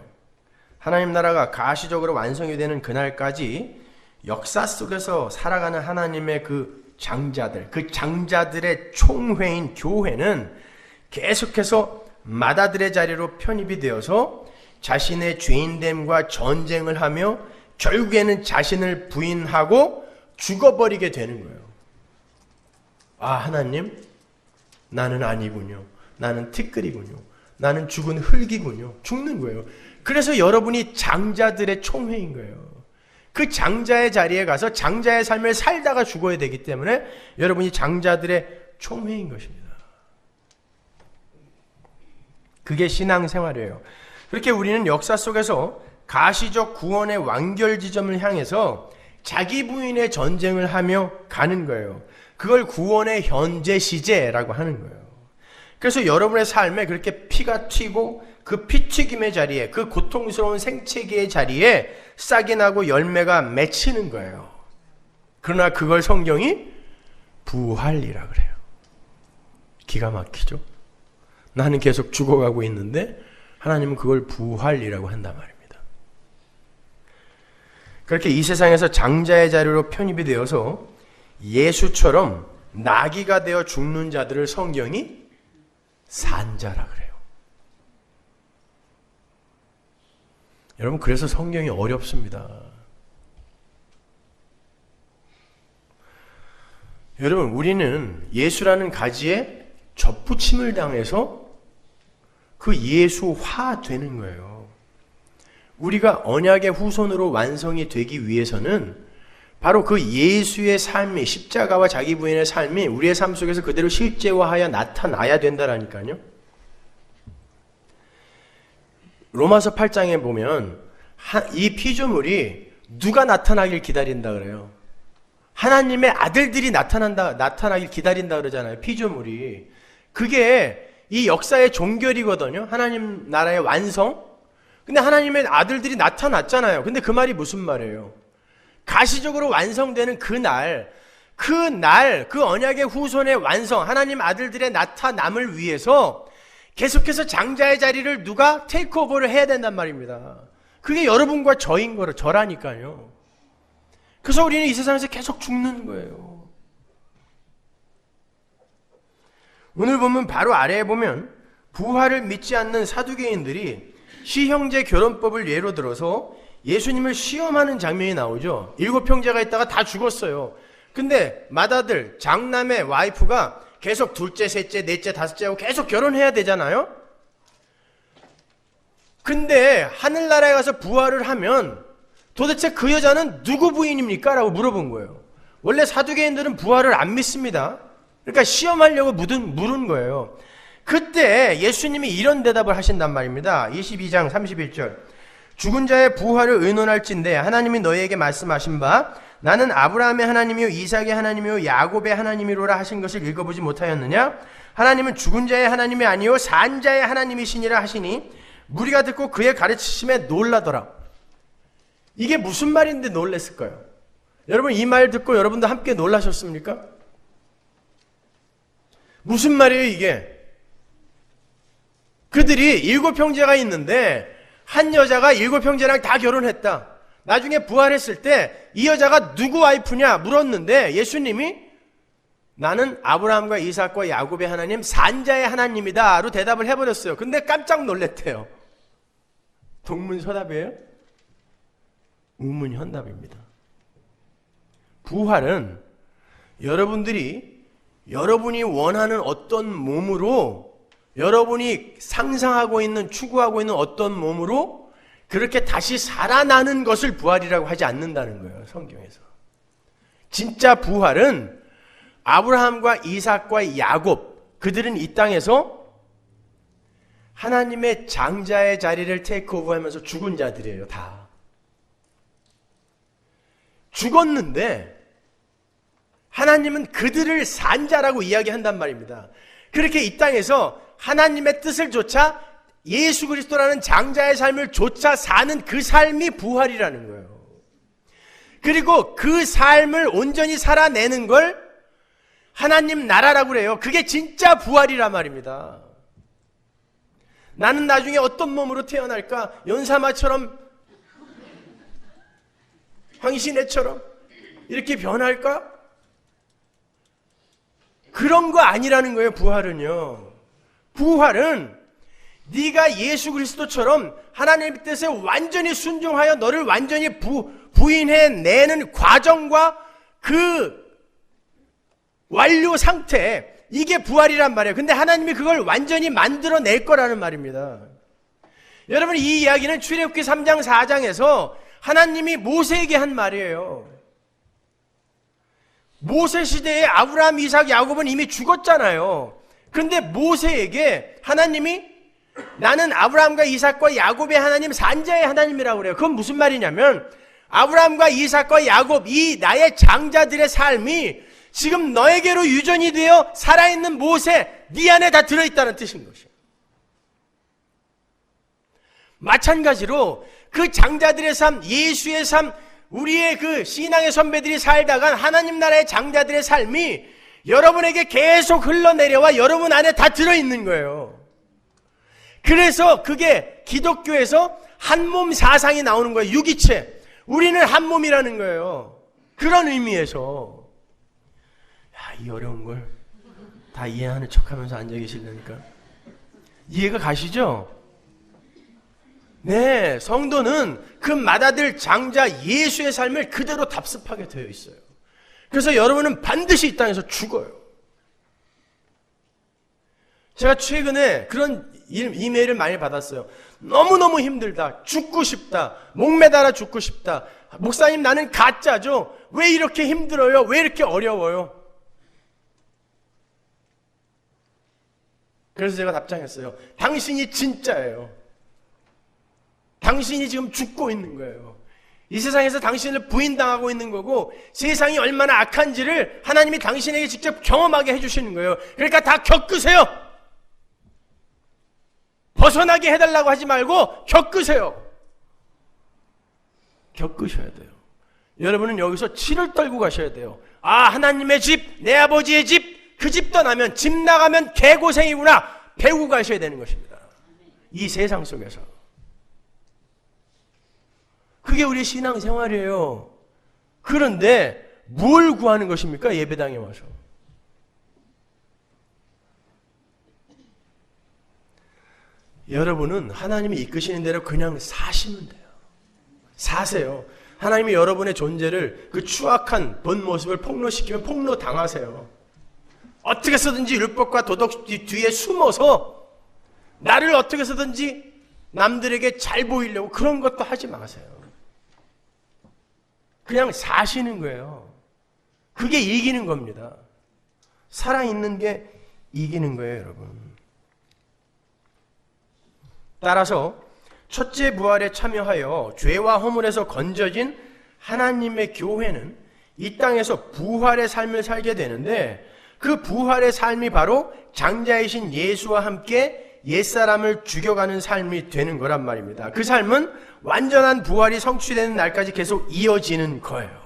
[SPEAKER 1] 하나님 나라가 가시적으로 완성이 되는 그날까지 역사 속에서 살아가는 하나님의 그 장자들, 그 장자들의 총회인 교회는 계속해서 맏아들의 자리로 편입이 되어서 자신의 죄인됨과 전쟁을 하며 결국에는 자신을 부인하고 죽어버리게 되는 거예요. 아, 하나님, 나는 아니군요. 나는 티끌이군요. 나는 죽은 흙이군요. 죽는 거예요. 그래서 여러분이 장자들의 총회인 거예요. 그 장자의 자리에 가서 장자의 삶을 살다가 죽어야 되기 때문에 여러분이 장자들의 총회인 것입니다. 그게 신앙생활이에요. 그렇게 우리는 역사 속에서 가시적 구원의 완결 지점을 향해서 자기 부인의 전쟁을 하며 가는 거예요. 그걸 구원의 현재 시제라고 하는 거예요. 그래서 여러분의 삶에 그렇게 피가 튀고 그 피튀김의 자리에, 그 고통스러운 생채기의 자리에 싹이 나고 열매가 맺히는 거예요. 그러나 그걸 성경이 부활이라 그래요. 기가 막히죠? 나는 계속 죽어가고 있는데 하나님은 그걸 부활이라고 한단 말입니다. 그렇게 이 세상에서 장자의 자리로 편입이 되어서 예수처럼 나귀가 되어 죽는 자들을 성경이 산자라 그래요. 여러분, 그래서 성경이 어렵습니다. 여러분, 우리는 예수라는 가지에 접붙임을 당해서 그 예수화 되는 거예요. 우리가 언약의 후손으로 완성이 되기 위해서는 바로 그 예수의 삶이, 십자가와 자기 부인의 삶이 우리의 삶 속에서 그대로 실제화하여 나타나야 된다라니까요. 로마서 8장에 보면 이 피조물이 누가 나타나길 기다린다 그래요. 하나님의 아들들이 나타나길 기다린다 그러잖아요. 피조물이. 그게 이 역사의 종결이거든요. 하나님 나라의 완성. 근데 하나님의 아들들이 나타났잖아요. 근데 그 말이 무슨 말이에요? 가시적으로 완성되는 그날, 그 언약의 후손의 완성, 하나님 아들들의 나타남을 위해서 계속해서 장자의 자리를 누가 테이크오버를 해야 된단 말입니다. 그게 여러분과 저라니까요. 그래서 우리는 이 세상에서 계속 죽는 거예요. 오늘 보면 바로 아래에 보면 부활을 믿지 않는 사두개인들이 시형제 결혼법을 예로 들어서 예수님을 시험하는 장면이 나오죠. 7 형제가 있다가 다 죽었어요. 근데 맏아들, 장남의 와이프가 계속 둘째, 셋째, 넷째, 다섯째 하고 계속 결혼해야 되잖아요. 근데 하늘나라에 가서 부활을 하면 도대체 그 여자는 누구 부인입니까? 라고 물어본 거예요. 원래 사두개인들은 부활을 안 믿습니다. 그러니까 시험하려고 물은 거예요. 그때 예수님이 이런 대답을 하신단 말입니다. 22장 31절. 죽은 자의 부활을 의논할진대 하나님이 너희에게 말씀하신 바 나는 아브라함의 하나님이요 이삭의 하나님이요 야곱의 하나님이로라 하신 것을 읽어보지 못하였느냐? 하나님은 죽은 자의 하나님이 아니요 산 자의 하나님이시니라 하시니 무리가 듣고 그의 가르치심에 놀라더라. 이게 무슨 말인데 놀랬을까요? 여러분, 이 말 듣고 여러분도 함께 놀라셨습니까? 무슨 말이에요 이게? 그들이 7 형제가 있는데 한 여자가 7 형제랑 다 결혼했다. 나중에 부활했을 때 이 여자가 누구 와이프냐 물었는데 예수님이 나는 아브라함과 이삭과 야곱의 하나님 산자의 하나님이다로 대답을 해버렸어요. 근데 깜짝 놀랬대요. 동문서답이에요? 우문현답입니다. 부활은 여러분이 원하는 어떤 몸으로, 여러분이 상상하고 있는, 추구하고 있는 어떤 몸으로 그렇게 다시 살아나는 것을 부활이라고 하지 않는다는 거예요. 성경에서. 진짜 부활은 아브라함과 이삭과 야곱, 그들은 이 땅에서 하나님의 장자의 자리를 테이크오버하면서 죽은 자들이에요. 다. 죽었는데 하나님은 그들을 산자라고 이야기한단 말입니다. 그렇게 이 땅에서 하나님의 뜻을 조차 예수 그리스도라는 장자의 삶을 조차 사는 그 삶이 부활이라는 거예요. 그리고 그 삶을 온전히 살아내는 걸 하나님 나라라고 그래요. 그게 진짜 부활이란 말입니다. 나는 나중에 어떤 몸으로 태어날까? 연사마처럼, 황신애처럼 이렇게 변할까? 그런 거 아니라는 거예요. 부활은요. 부활은 네가 예수 그리스도처럼 하나님의 뜻에 완전히 순종하여 너를 완전히 부인해내는 과정과 그 완료 상태, 이게 부활이란 말이에요. 근데 하나님이 그걸 완전히 만들어낼 거라는 말입니다. 여러분, 이 이야기는 출애굽기 3장 4장에서 하나님이 모세에게 한 말이에요. 모세 시대에 아브라함, 이삭, 야곱은 이미 죽었잖아요. 그런데 모세에게 하나님이 나는 아브라함과 이삭과 야곱의 하나님, 산자의 하나님이라고 그래요. 그건 무슨 말이냐면 아브라함과 이삭과 야곱, 이 나의 장자들의 삶이 지금 너에게로 유전이 되어 살아있는 모세, 네 안에 다 들어있다는 뜻인 것이에요. 마찬가지로 그 장자들의 삶, 예수의 삶, 우리의 그 신앙의 선배들이 살다간 하나님 나라의 장자들의 삶이 여러분에게 계속 흘러내려와 여러분 안에 다 들어있는 거예요. 그래서 그게 기독교에서 한몸 사상이 나오는 거예요. 유기체. 우리는 한 몸이라는 거예요. 그런 의미에서. 야, 이 어려운 걸 다 이해하는 척하면서 앉아 계시려니까 이해가 가시죠? 네, 성도는 그 맏아들 장자 예수의 삶을 그대로 답습하게 되어 있어요. 그래서 여러분은 반드시 이 땅에서 죽어요. 제가 최근에 그런 이메일을 많이 받았어요. 너무너무 힘들다. 죽고 싶다. 목매달아 죽고 싶다. 목사님, 나는 가짜죠. 왜 이렇게 힘들어요? 왜 이렇게 어려워요? 그래서 제가 답장했어요. 당신이 진짜예요. 당신이 지금 죽고 있는 거예요. 이 세상에서 당신을 부인당하고 있는 거고, 세상이 얼마나 악한지를 하나님이 당신에게 직접 경험하게 해주시는 거예요. 그러니까 다 겪으세요. 벗어나게 해달라고 하지 말고 겪으세요. 겪으셔야 돼요. 여러분은 여기서 치를 떨고 가셔야 돼요. 아, 하나님의 집, 내 아버지의 집, 그 집 떠나면, 집 나가면 개고생이구나 배우고 가셔야 되는 것입니다. 이 세상 속에서. 그게 우리 신앙생활이에요. 그런데 뭘 구하는 것입니까? 예배당에 와서. 여러분은 하나님이 이끄시는 대로 그냥 사시면 돼요. 사세요. 하나님이 여러분의 존재를, 그 추악한 본 모습을 폭로시키면 폭로 당하세요. 어떻게 해서든지 율법과 도덕 뒤에 숨어서 나를 어떻게 해서든지 남들에게 잘 보이려고 그런 것도 하지 마세요. 그냥 사시는 거예요. 그게 이기는 겁니다. 살아있는 게 이기는 거예요, 여러분. 따라서 첫째 부활에 참여하여 죄와 허물에서 건져진 하나님의 교회는 이 땅에서 부활의 삶을 살게 되는데, 그 부활의 삶이 바로 장자이신 예수와 함께 옛사람을 죽여가는 삶이 되는 거란 말입니다. 그 삶은 완전한 부활이 성취되는 날까지 계속 이어지는 거예요.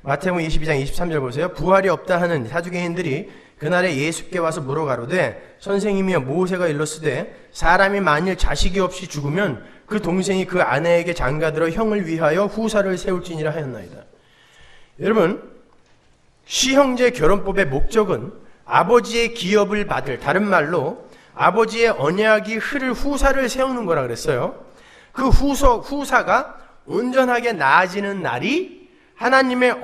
[SPEAKER 1] 마태복음 22장 23절 보세요. 부활이 없다 하는 사두개인들이 그날에 예수께 와서 물어가로되 선생님이여, 모세가 일렀으되 사람이 만일 자식이 없이 죽으면 그 동생이 그 아내에게 장가들어 형을 위하여 후사를 세울지니라 하였나이다. 여러분, 시형제 결혼법의 목적은 아버지의 기업을 받을, 다른 말로 아버지의 언약이 흐를 후사를 세우는 거라 그랬어요. 그 후사가 온전하게 나아지는 날이 하나님의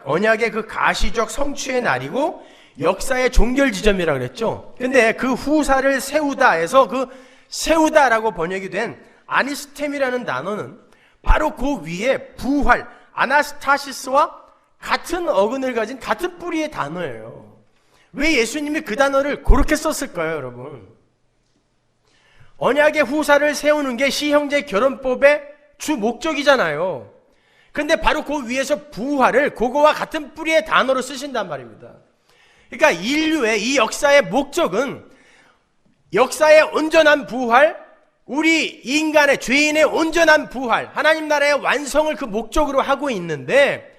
[SPEAKER 1] 언약의 그 가시적 성취의 날이고 역사의 종결 지점이라 그랬죠. 근데 그 후사를 세우다 해서 그 세우다라고 번역이 된 아니스템이라는 단어는 바로 그 위에 부활, 아나스타시스와 같은 어근을 가진 같은 뿌리의 단어예요. 왜 예수님이 그 단어를 그렇게 썼을까요, 여러분? 언약의 후사를 세우는 게 시형제 결혼법의 주 목적이잖아요. 근데 바로 그 위에서 부활을 그거와 같은 뿌리의 단어로 쓰신단 말입니다. 그러니까 인류의 이 역사의 목적은 역사의 온전한 부활, 우리 인간의, 죄인의 온전한 부활, 하나님 나라의 완성을 그 목적으로 하고 있는데,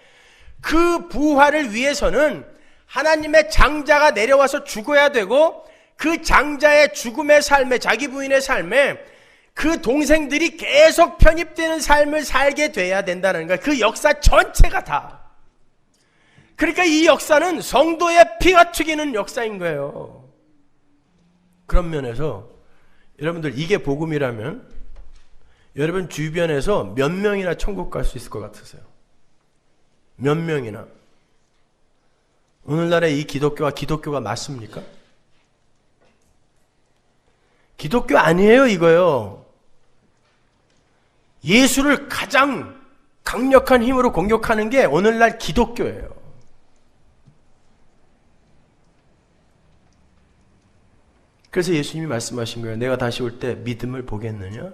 [SPEAKER 1] 그 부활을 위해서는 하나님의 장자가 내려와서 죽어야 되고, 그 장자의 죽음의 삶에, 자기 부인의 삶에 그 동생들이 계속 편입되는 삶을 살게 돼야 된다는 거예요. 그 역사 전체가 다. 그러니까 이 역사는 성도의 피가 튀기는 역사인 거예요. 그런 면에서 여러분들, 이게 복음이라면 여러분 주변에서 몇 명이나 천국 갈 수 있을 것 같으세요? 몇 명이나? 오늘날의 이 기독교가 맞습니까? 기독교 아니에요, 이거요. 예수를 가장 강력한 힘으로 공격하는 게 오늘날 기독교예요. 그래서 예수님이 말씀하신 거예요. 내가 다시 올 때 믿음을 보겠느냐?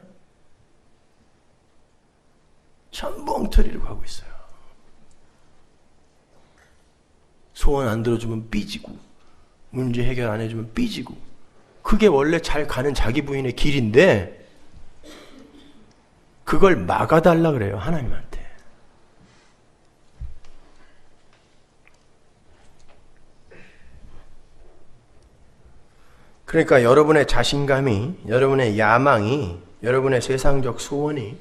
[SPEAKER 1] 전부 엉터리로 가고 있어요. 소원 안 들어주면 삐지고, 문제 해결 안 해주면 삐지고, 그게 원래 잘 가는 자기 부인의 길인데 그걸 막아달라 그래요, 하나님한테. 그러니까 여러분의 자신감이, 여러분의 야망이, 여러분의 세상적 소원이,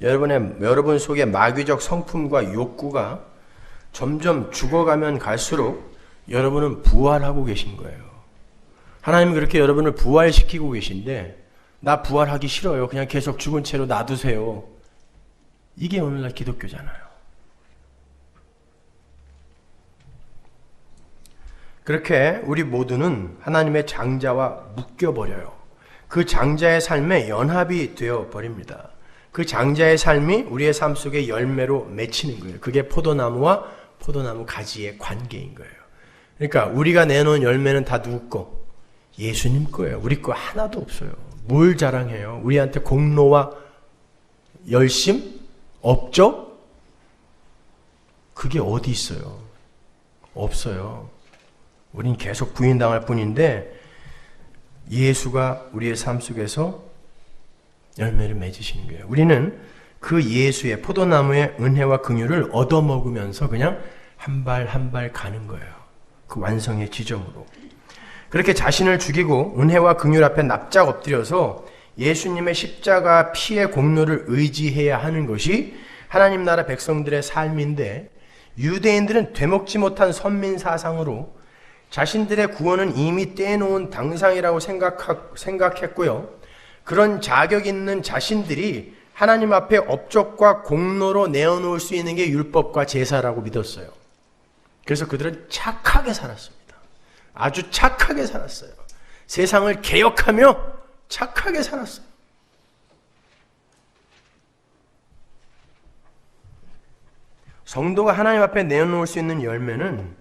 [SPEAKER 1] 여러분 속의 마귀적 성품과 욕구가 점점 죽어가면 갈수록 여러분은 부활하고 계신 거예요. 하나님은 그렇게 여러분을 부활시키고 계신데, 나 부활하기 싫어요, 그냥 계속 죽은 채로 놔두세요. 이게 오늘날 기독교잖아요. 그렇게 우리 모두는 하나님의 장자와 묶여버려요. 그 장자의 삶에 연합이 되어버립니다. 그 장자의 삶이 우리의 삶 속에 열매로 맺히는 거예요. 그게 포도나무와 포도나무 가지의 관계인 거예요. 그러니까 우리가 내놓은 열매는 다 누구 거? 예수님 거예요. 우리 거 하나도 없어요. 뭘 자랑해요? 우리한테 공로와 열심? 업적? 그게 어디 있어요? 없어요. 우린 계속 부인당할 뿐인데 예수가 우리의 삶 속에서 열매를 맺으시는 거예요. 우리는 그 예수의 포도나무의 은혜와 긍휼을 얻어먹으면서 그냥 한 발 한 발 가는 거예요. 그 완성의 지점으로. 그렇게 자신을 죽이고 은혜와 긍휼 앞에 납작 엎드려서 예수님의 십자가 피의 공로를 의지해야 하는 것이 하나님 나라 백성들의 삶인데, 유대인들은 되먹지 못한 선민 사상으로 자신들의 구원은 이미 떼놓은 당상이라고 생각했고요. 그런 자격 있는 자신들이 하나님 앞에 업적과 공로로 내어놓을 수 있는 게 율법과 제사라고 믿었어요. 그래서 그들은 착하게 살았습니다. 아주 착하게 살았어요. 세상을 개혁하며 착하게 살았어요. 성도가 하나님 앞에 내어놓을 수 있는 열매는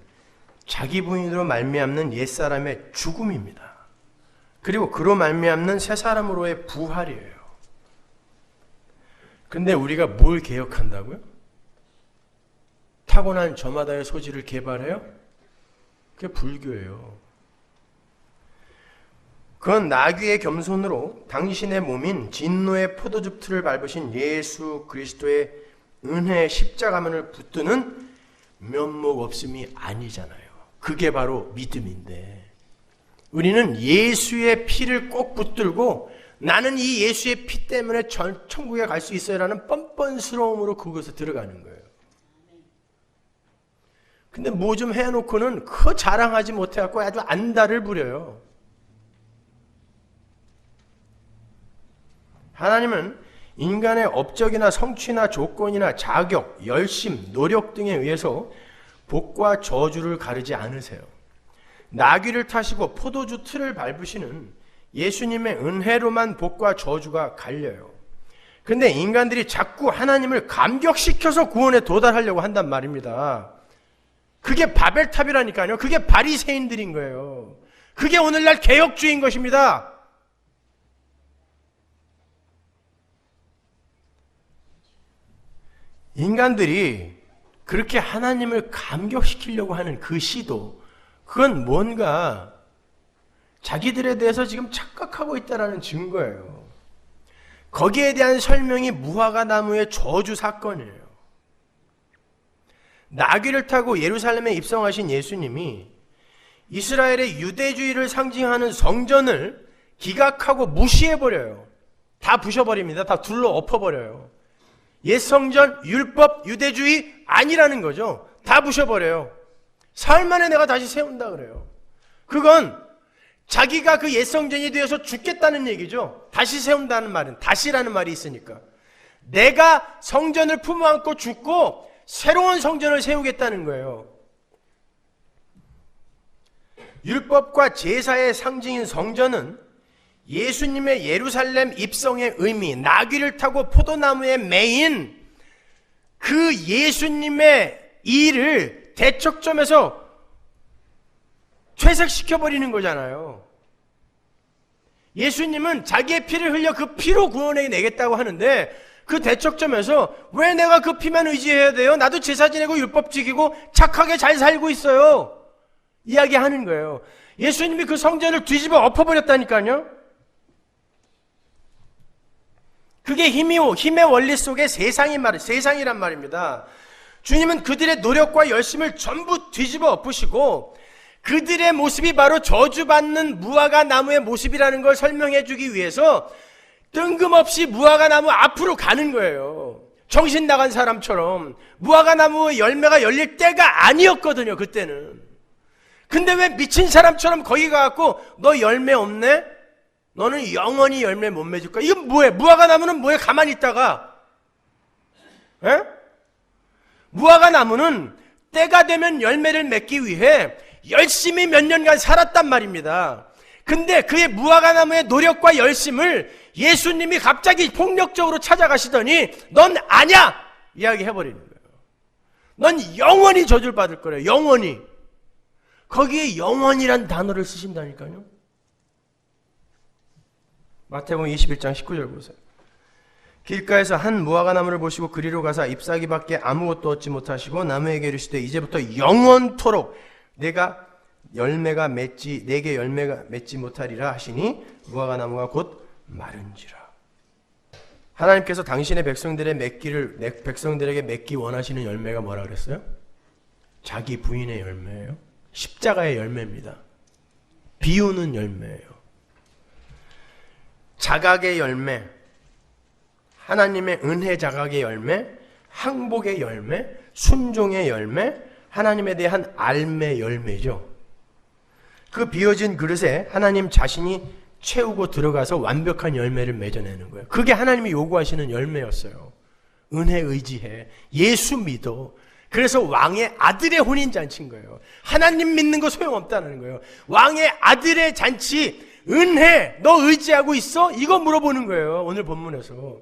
[SPEAKER 1] 자기 부인으로 말미암는 옛사람의 죽음입니다. 그리고 그로 말미암는 새사람으로의 부활이에요. 근데 우리가 뭘 개혁한다고요? 타고난 저마다의 소질을 개발해요? 그게 불교예요. 그건 나귀의 겸손으로 당신의 몸인 진노의 포도즙 틀을 밟으신 예수 그리스도의 은혜의 십자가면을 붙드는 면목 없음이 아니잖아요. 그게 바로 믿음인데, 우리는 예수의 피를 꼭 붙들고 나는 이 예수의 피 때문에 천국에 갈 수 있어요라는 뻔뻔스러움으로 그곳에 들어가는 거예요. 근데 뭐 좀 해놓고는 그 자랑하지 못해갖고 아주 안달을 부려요. 하나님은 인간의 업적이나 성취나 조건이나 자격, 열심, 노력 등에 의해서 복과 저주를 가르지 않으세요. 나귀를 타시고 포도주 틀을 밟으시는 예수님의 은혜로만 복과 저주가 갈려요. 그런데 인간들이 자꾸 하나님을 감격시켜서 구원에 도달하려고 한단 말입니다. 그게 바벨탑이라니까요. 그게 바리새인들인 거예요. 그게 오늘날 개혁주의인 것입니다. 인간들이 그렇게 하나님을 감격시키려고 하는 그 시도, 그건 뭔가 자기들에 대해서 지금 착각하고 있다는 증거예요. 거기에 대한 설명이 무화과 나무의 저주 사건이에요. 나귀를 타고 예루살렘에 입성하신 예수님이 이스라엘의 유대주의를 상징하는 성전을 기각하고 무시해버려요. 다 부셔버립니다. 다 둘러 엎어버려요. 옛 성전, 율법, 유대주의 아니라는 거죠. 다 부셔버려요. 사흘 만에 내가 다시 세운다 그래요. 그건 자기가 그 옛 성전이 되어서 죽겠다는 얘기죠. 다시 세운다는 말은, 다시라는 말이 있으니까. 내가 성전을 품어안고 죽고 새로운 성전을 세우겠다는 거예요. 율법과 제사의 상징인 성전은 예수님의 예루살렘 입성의 의미, 나귀를 타고 포도나무에 매인 그 예수님의 일을 대척점에서 퇴색시켜버리는 거잖아요. 예수님은 자기의 피를 흘려 그 피로 구원해 내겠다고 하는데, 그 대척점에서 왜 내가 그 피만 의지해야 돼요? 나도 제사 지내고 율법 지키고 착하게 잘 살고 있어요. 이야기하는 거예요. 예수님이 그 성전을 뒤집어 엎어버렸다니까요. 그게 힘의 원리 속의 세상이란 말입니다. 주님은 그들의 노력과 열심을 전부 뒤집어 엎으시고 그들의 모습이 바로 저주받는 무화과 나무의 모습이라는 걸 설명해 주기 위해서 뜬금없이 무화과 나무 앞으로 가는 거예요. 정신 나간 사람처럼. 무화과 나무의 열매가 열릴 때가 아니었거든요, 그때는. 근데 왜 미친 사람처럼 거기 가갖고 너 열매 없네? 너는 영원히 열매 못 맺을 거야. 이건 뭐예요? 무화과 나무는 뭐예요? 가만히 있다가. 에? 무화과 나무는 때가 되면 열매를 맺기 위해 열심히 몇 년간 살았단 말입니다. 근데 그의 무화과나무의 노력과 열심을 예수님이 갑자기 폭력적으로 찾아가시더니 넌 아냐! 이야기해버리는 거예요. 넌 영원히 저주받을 거래요. 영원히. 거기에 영원이란 단어를 쓰신다니까요. 마태복음 21장 19절 보세요. 길가에서 한 무화과나무를 보시고 그리로 가사 잎사귀밖에 아무것도 얻지 못하시고 나무에게 이르시되 이제부터 영원토록 내가 열매가 맺지 내게 열매가 맺지 못하리라 하시니 무화과나무가 곧 마른지라. 하나님께서 당신의 백성들에게 맺기 원하시는 열매가 뭐라 그랬어요? 자기 부인의 열매예요. 십자가의 열매입니다. 비우는 열매예요. 자각의 열매, 하나님의 은혜 자각의 열매, 항복의 열매, 순종의 열매, 하나님에 대한 알매 열매죠. 그 비워진 그릇에 하나님 자신이 채우고 들어가서 완벽한 열매를 맺어내는 거예요. 그게 하나님이 요구하시는 열매였어요. 은혜 의지해. 예수 믿어. 그래서 왕의 아들의 혼인잔치인 거예요. 하나님 믿는 거 소용없다는 거예요. 왕의 아들의 잔치, 은혜, 너 의지하고 있어? 이거 물어보는 거예요. 오늘 본문에서.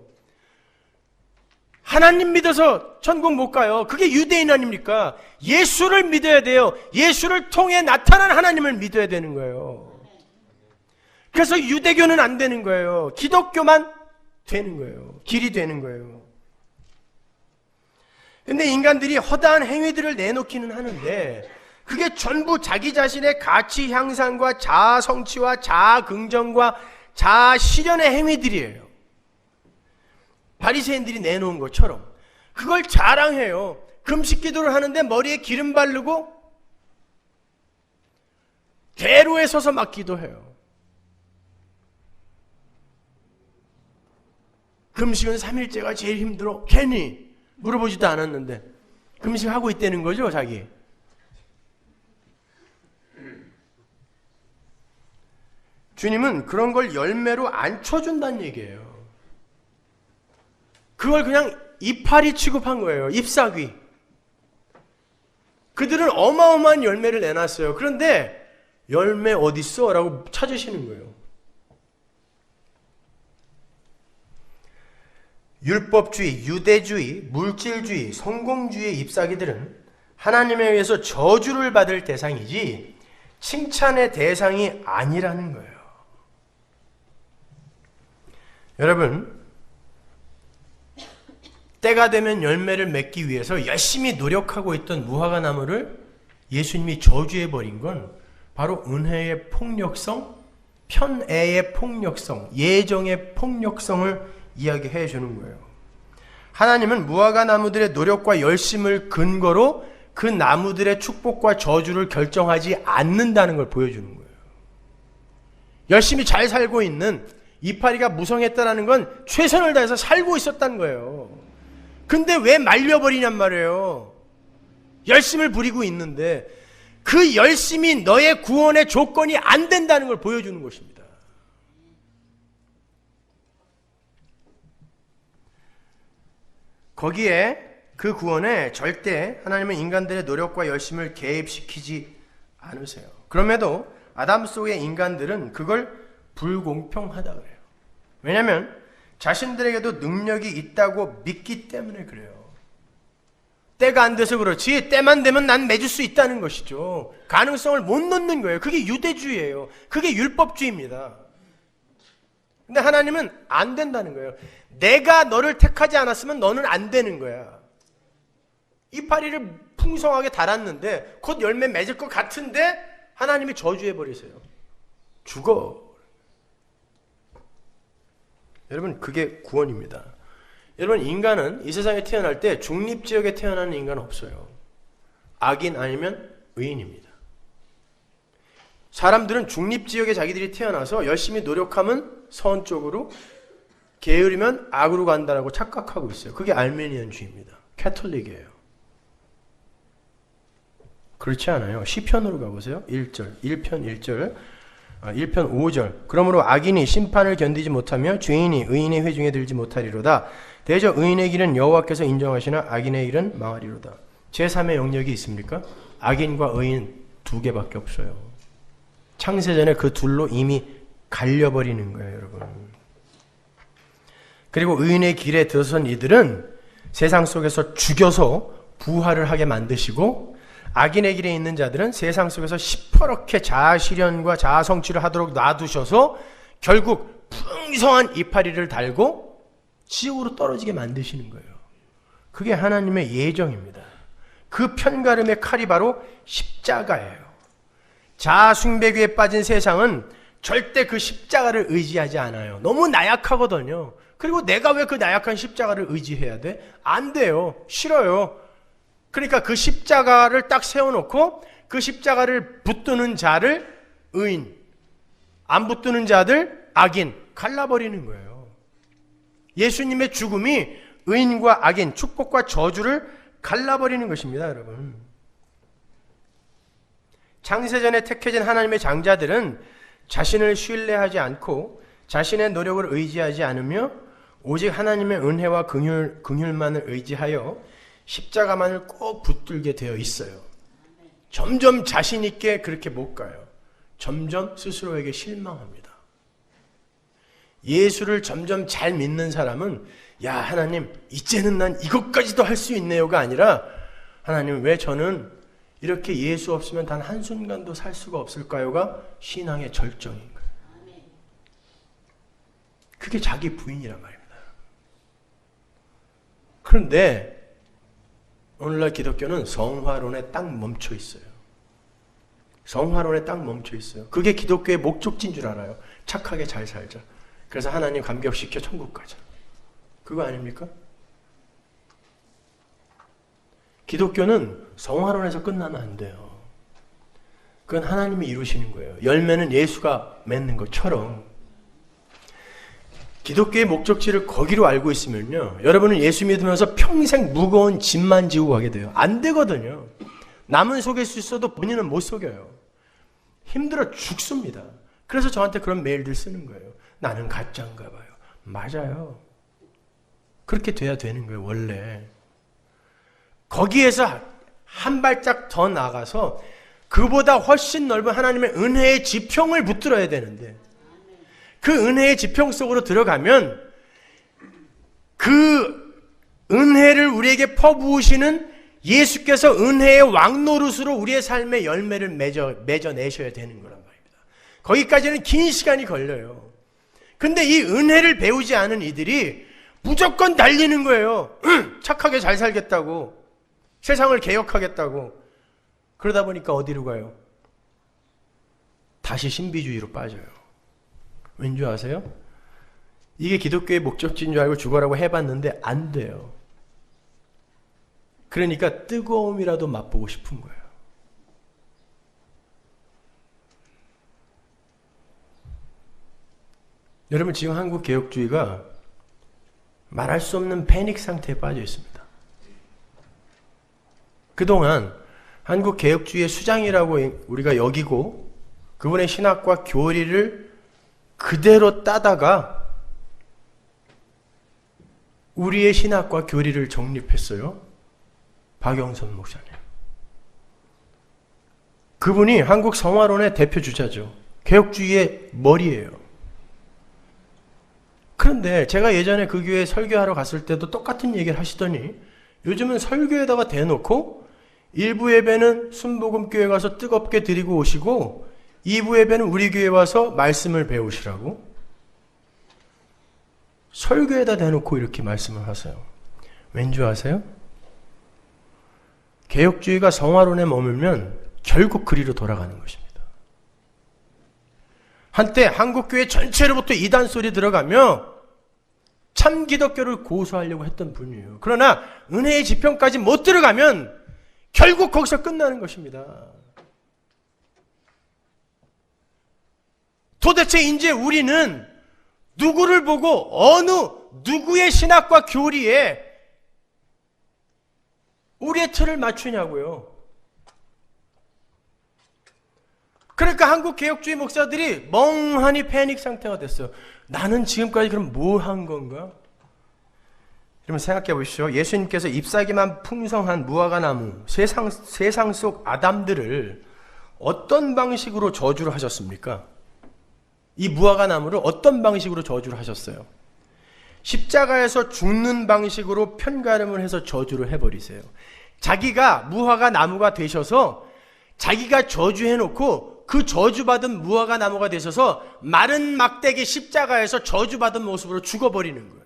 [SPEAKER 1] 하나님 믿어서 천국 못 가요. 그게 유대인 아닙니까? 예수를 믿어야 돼요. 예수를 통해 나타난 하나님을 믿어야 되는 거예요. 그래서 유대교는 안 되는 거예요. 기독교만 되는 거예요. 길이 되는 거예요. 근데 인간들이 허다한 행위들을 내놓기는 하는데 그게 전부 자기 자신의 가치 향상과 자아 성취와 자아 긍정과 자아 실현의 행위들이에요. 바리새인들이 내놓은 것처럼 그걸 자랑해요. 금식 기도를 하는데 머리에 기름 바르고 대로에 서서 막 기도해요. 금식은 3일째가 제일 힘들어. 괜히 물어보지도 않았는데 금식하고 있다는 거죠, 자기. 주님은 그런 걸 열매로 안 쳐준다는 얘기예요. 그걸 그냥 이파리 취급한 거예요. 잎사귀. 그들은 어마어마한 열매를 내놨어요. 그런데 열매 어딨어? 라고 찾으시는 거예요. 율법주의, 유대주의, 물질주의, 성공주의의 잎사귀들은 하나님에 의해서 저주를 받을 대상이지 칭찬의 대상이 아니라는 거예요. 여러분, 때가 되면 열매를 맺기 위해서 열심히 노력하고 있던 무화과 나무를 예수님이 저주해버린 건 바로 은혜의 폭력성, 편애의 폭력성, 예정의 폭력성을 이야기해 주는 거예요. 하나님은 무화과 나무들의 노력과 열심을 근거로 그 나무들의 축복과 저주를 결정하지 않는다는 걸 보여주는 거예요. 열심히 잘 살고 있는 이파리가 무성했다는 건 최선을 다해서 살고 있었다는 거예요. 근데 왜 말려버리냔 말이에요. 열심을 부리고 있는데 그 열심이 너의 구원의 조건이 안 된다는 걸 보여주는 것입니다. 거기에 그 구원에 절대 하나님은 인간들의 노력과 열심을 개입시키지 않으세요. 그럼에도 아담 속의 인간들은 그걸 불공평하다 그래요. 왜냐하면 자신들에게도 능력이 있다고 믿기 때문에 그래요. 때가 안 돼서 그렇지 때만 되면 난 맺을 수 있다는 것이죠. 가능성을 못 놓는 거예요. 그게 유대주의예요. 그게 율법주의입니다. 근데 하나님은 안 된다는 거예요. 내가 너를 택하지 않았으면 너는 안 되는 거야. 이파리를 풍성하게 달았는데 곧 열매 맺을 것 같은데 하나님이 저주해버리세요. 죽어. 여러분, 그게 구원입니다. 여러분, 인간은 이 세상에 태어날 때 중립지역에 태어나는 인간은 없어요. 악인 아니면 의인입니다. 사람들은 중립지역에 자기들이 태어나서 열심히 노력하면 선 쪽으로, 게으르면 악으로 간다라고 착각하고 있어요. 그게 알메니안주의입니다. 캐톨릭이에요. 그렇지 않아요. 시편으로 가보세요. 1편 1절, 1편 5절. 그러므로 악인이 심판을 견디지 못하며 죄인이 의인의 회중에 들지 못하리로다. 대저 의인의 길은 여호와께서 인정하시나 악인의 일은 망하리로다. 제3의 영역이 있습니까? 악인과 의인 두 개밖에 없어요. 창세전에 그 둘로 이미 갈려버리는 거예요, 여러분. 그리고 의인의 길에 들어선 이들은 세상 속에서 죽여서 부활을 하게 만드시고, 악인의 길에 있는 자들은 세상 속에서 시퍼렇게 자아실현과 자아성취를 하도록 놔두셔서 결국 풍성한 이파리를 달고 지옥으로 떨어지게 만드시는 거예요. 그게 하나님의 예정입니다. 그 편가름의 칼이 바로 십자가예요. 자아숭배기에 빠진 세상은 절대 그 십자가를 의지하지 않아요. 너무 나약하거든요. 그리고 내가 왜 그 나약한 십자가를 의지해야 돼? 안 돼요. 싫어요. 그러니까 그 십자가를 딱 세워놓고 그 십자가를 붙드는 자를 의인, 안 붙드는 자들 악인, 갈라버리는 거예요. 예수님의 죽음이 의인과 악인, 축복과 저주를 갈라버리는 것입니다, 여러분. 창세전에 택해진 하나님의 장자들은 자신을 신뢰하지 않고 자신의 노력을 의지하지 않으며 오직 하나님의 은혜와 긍휼만을 의지하여 십자가만을 꼭 붙들게 되어 있어요. 점점 자신 있게 그렇게 못 가요. 점점 스스로에게 실망합니다. 예수를 점점 잘 믿는 사람은 야, 하나님 이제는 난 이것까지도 할 수 있네요가 아니라 하나님 왜 저는 이렇게 예수 없으면 단 한순간도 살 수가 없을까요가 신앙의 절정인 거예요. 그게 자기 부인이란 말입니다. 그런데 오늘날 기독교는 성화론에 딱 멈춰 있어요. 성화론에 딱 멈춰 있어요. 그게 기독교의 목적지인 줄 알아요. 착하게 잘 살자. 그래서 하나님 감격시켜 천국 가자. 그거 아닙니까? 기독교는 성화론에서 끝나면 안 돼요. 그건 하나님이 이루시는 거예요. 열매는 예수가 맺는 것처럼. 기독교의 목적지를 거기로 알고 있으면요, 여러분은 예수 믿으면서 평생 무거운 짐만 지고 가게 돼요. 안 되거든요. 남은 속일 수 있어도 본인은 못 속여요. 힘들어 죽습니다. 그래서 저한테 그런 메일들 쓰는 거예요. 나는 가짜인가 봐요. 맞아요. 그렇게 돼야 되는 거예요, 원래. 거기에서 한 발짝 더 나가서 그보다 훨씬 넓은 하나님의 은혜의 지평을 붙들어야 되는데, 그 은혜의 지평 속으로 들어가면 그 은혜를 우리에게 퍼부으시는 예수께서 은혜의 왕노릇으로 우리의 삶의 열매를 맺어내셔야 되는 거란 말입니다. 거기까지는 긴 시간이 걸려요. 근데 이 은혜를 배우지 않은 이들이 무조건 달리는 거예요. 착하게 잘 살겠다고, 세상을 개혁하겠다고. 그러다 보니까 어디로 가요? 다시 신비주의로 빠져요. 왠지 아세요? 이게 기독교의 목적지인 줄 알고 죽어라고 해봤는데 안 돼요. 그러니까 뜨거움이라도 맛보고 싶은 거예요. 여러분, 지금 한국 개혁주의가 말할 수 없는 패닉 상태에 빠져 있습니다. 그동안 한국 개혁주의의 수장이라고 우리가 여기고 그분의 신학과 교리를 그대로 따다가 우리의 신학과 교리를 정립했어요. 박영선 목사님. 그분이 한국 성화론의 대표 주자죠. 개혁주의의 머리예요. 그런데 제가 예전에 그 교회에 설교하러 갔을 때도 똑같은 얘기를 하시더니 요즘은 설교에다가 대놓고 일부 예배는 순복음교회 가서 뜨겁게 드리고 오시고 2부 예배는 우리 교회 와서 말씀을 배우시라고 설교에다 대놓고 이렇게 말씀을 하세요. 왠지 아세요? 개혁주의가 성화론에 머물면 결국 그리로 돌아가는 것입니다. 한때 한국교회 전체로부터 이단 소리 들어가며 참 기독교를 고수하려고 했던 분이에요. 그러나 은혜의 지평까지 못 들어가면 결국 거기서 끝나는 것입니다. 도대체 이제 우리는 누구를 보고 어느 누구의 신학과 교리에 우리의 틀을 맞추냐고요. 그러니까 한국 개혁주의 목사들이 멍하니 패닉 상태가 됐어요. 나는 지금까지 그럼 뭘 한 건가? 여러분 생각해 보십시오. 예수님께서 잎사귀만 풍성한 무화과 나무, 세상 속 아담들을 어떤 방식으로 저주를 하셨습니까? 이 무화과 나무를 어떤 방식으로 저주를 하셨어요? 십자가에서 죽는 방식으로 편가름을 해서 저주를 해버리세요. 자기가 무화과 나무가 되셔서 자기가 저주해놓고 그 저주받은 무화과 나무가 되셔서 마른 막대기 십자가에서 저주받은 모습으로 죽어버리는 거예요.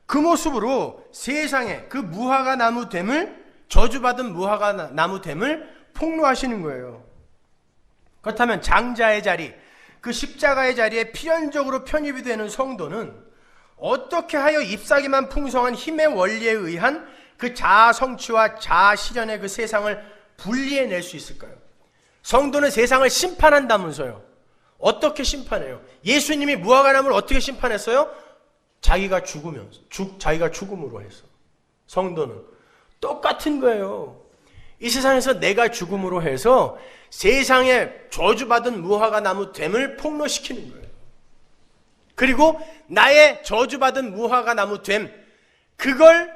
[SPEAKER 1] 그 모습으로 세상에 그 무화과 나무 됨을, 저주받은 무화과 나무 됨을 폭로하시는 거예요. 그렇다면 장자의 자리, 그 십자가의 자리에 필연적으로 편입이 되는 성도는 어떻게 하여 잎사귀만 풍성한 힘의 원리에 의한 그 자아 성취와 자아 실현의 그 세상을 분리해낼 수 있을까요? 성도는 세상을 심판한다면서요. 어떻게 심판해요? 예수님이 무화과나무를 어떻게 심판했어요? 자기가 죽으면서, 자기가 죽음으로 해서. 성도는 똑같은 거예요. 이 세상에서 내가 죽음으로 해서 세상에 저주받은 무화과 나무 됨을 폭로시키는 거예요. 그리고 나의 저주받은 무화과 나무 됨, 그걸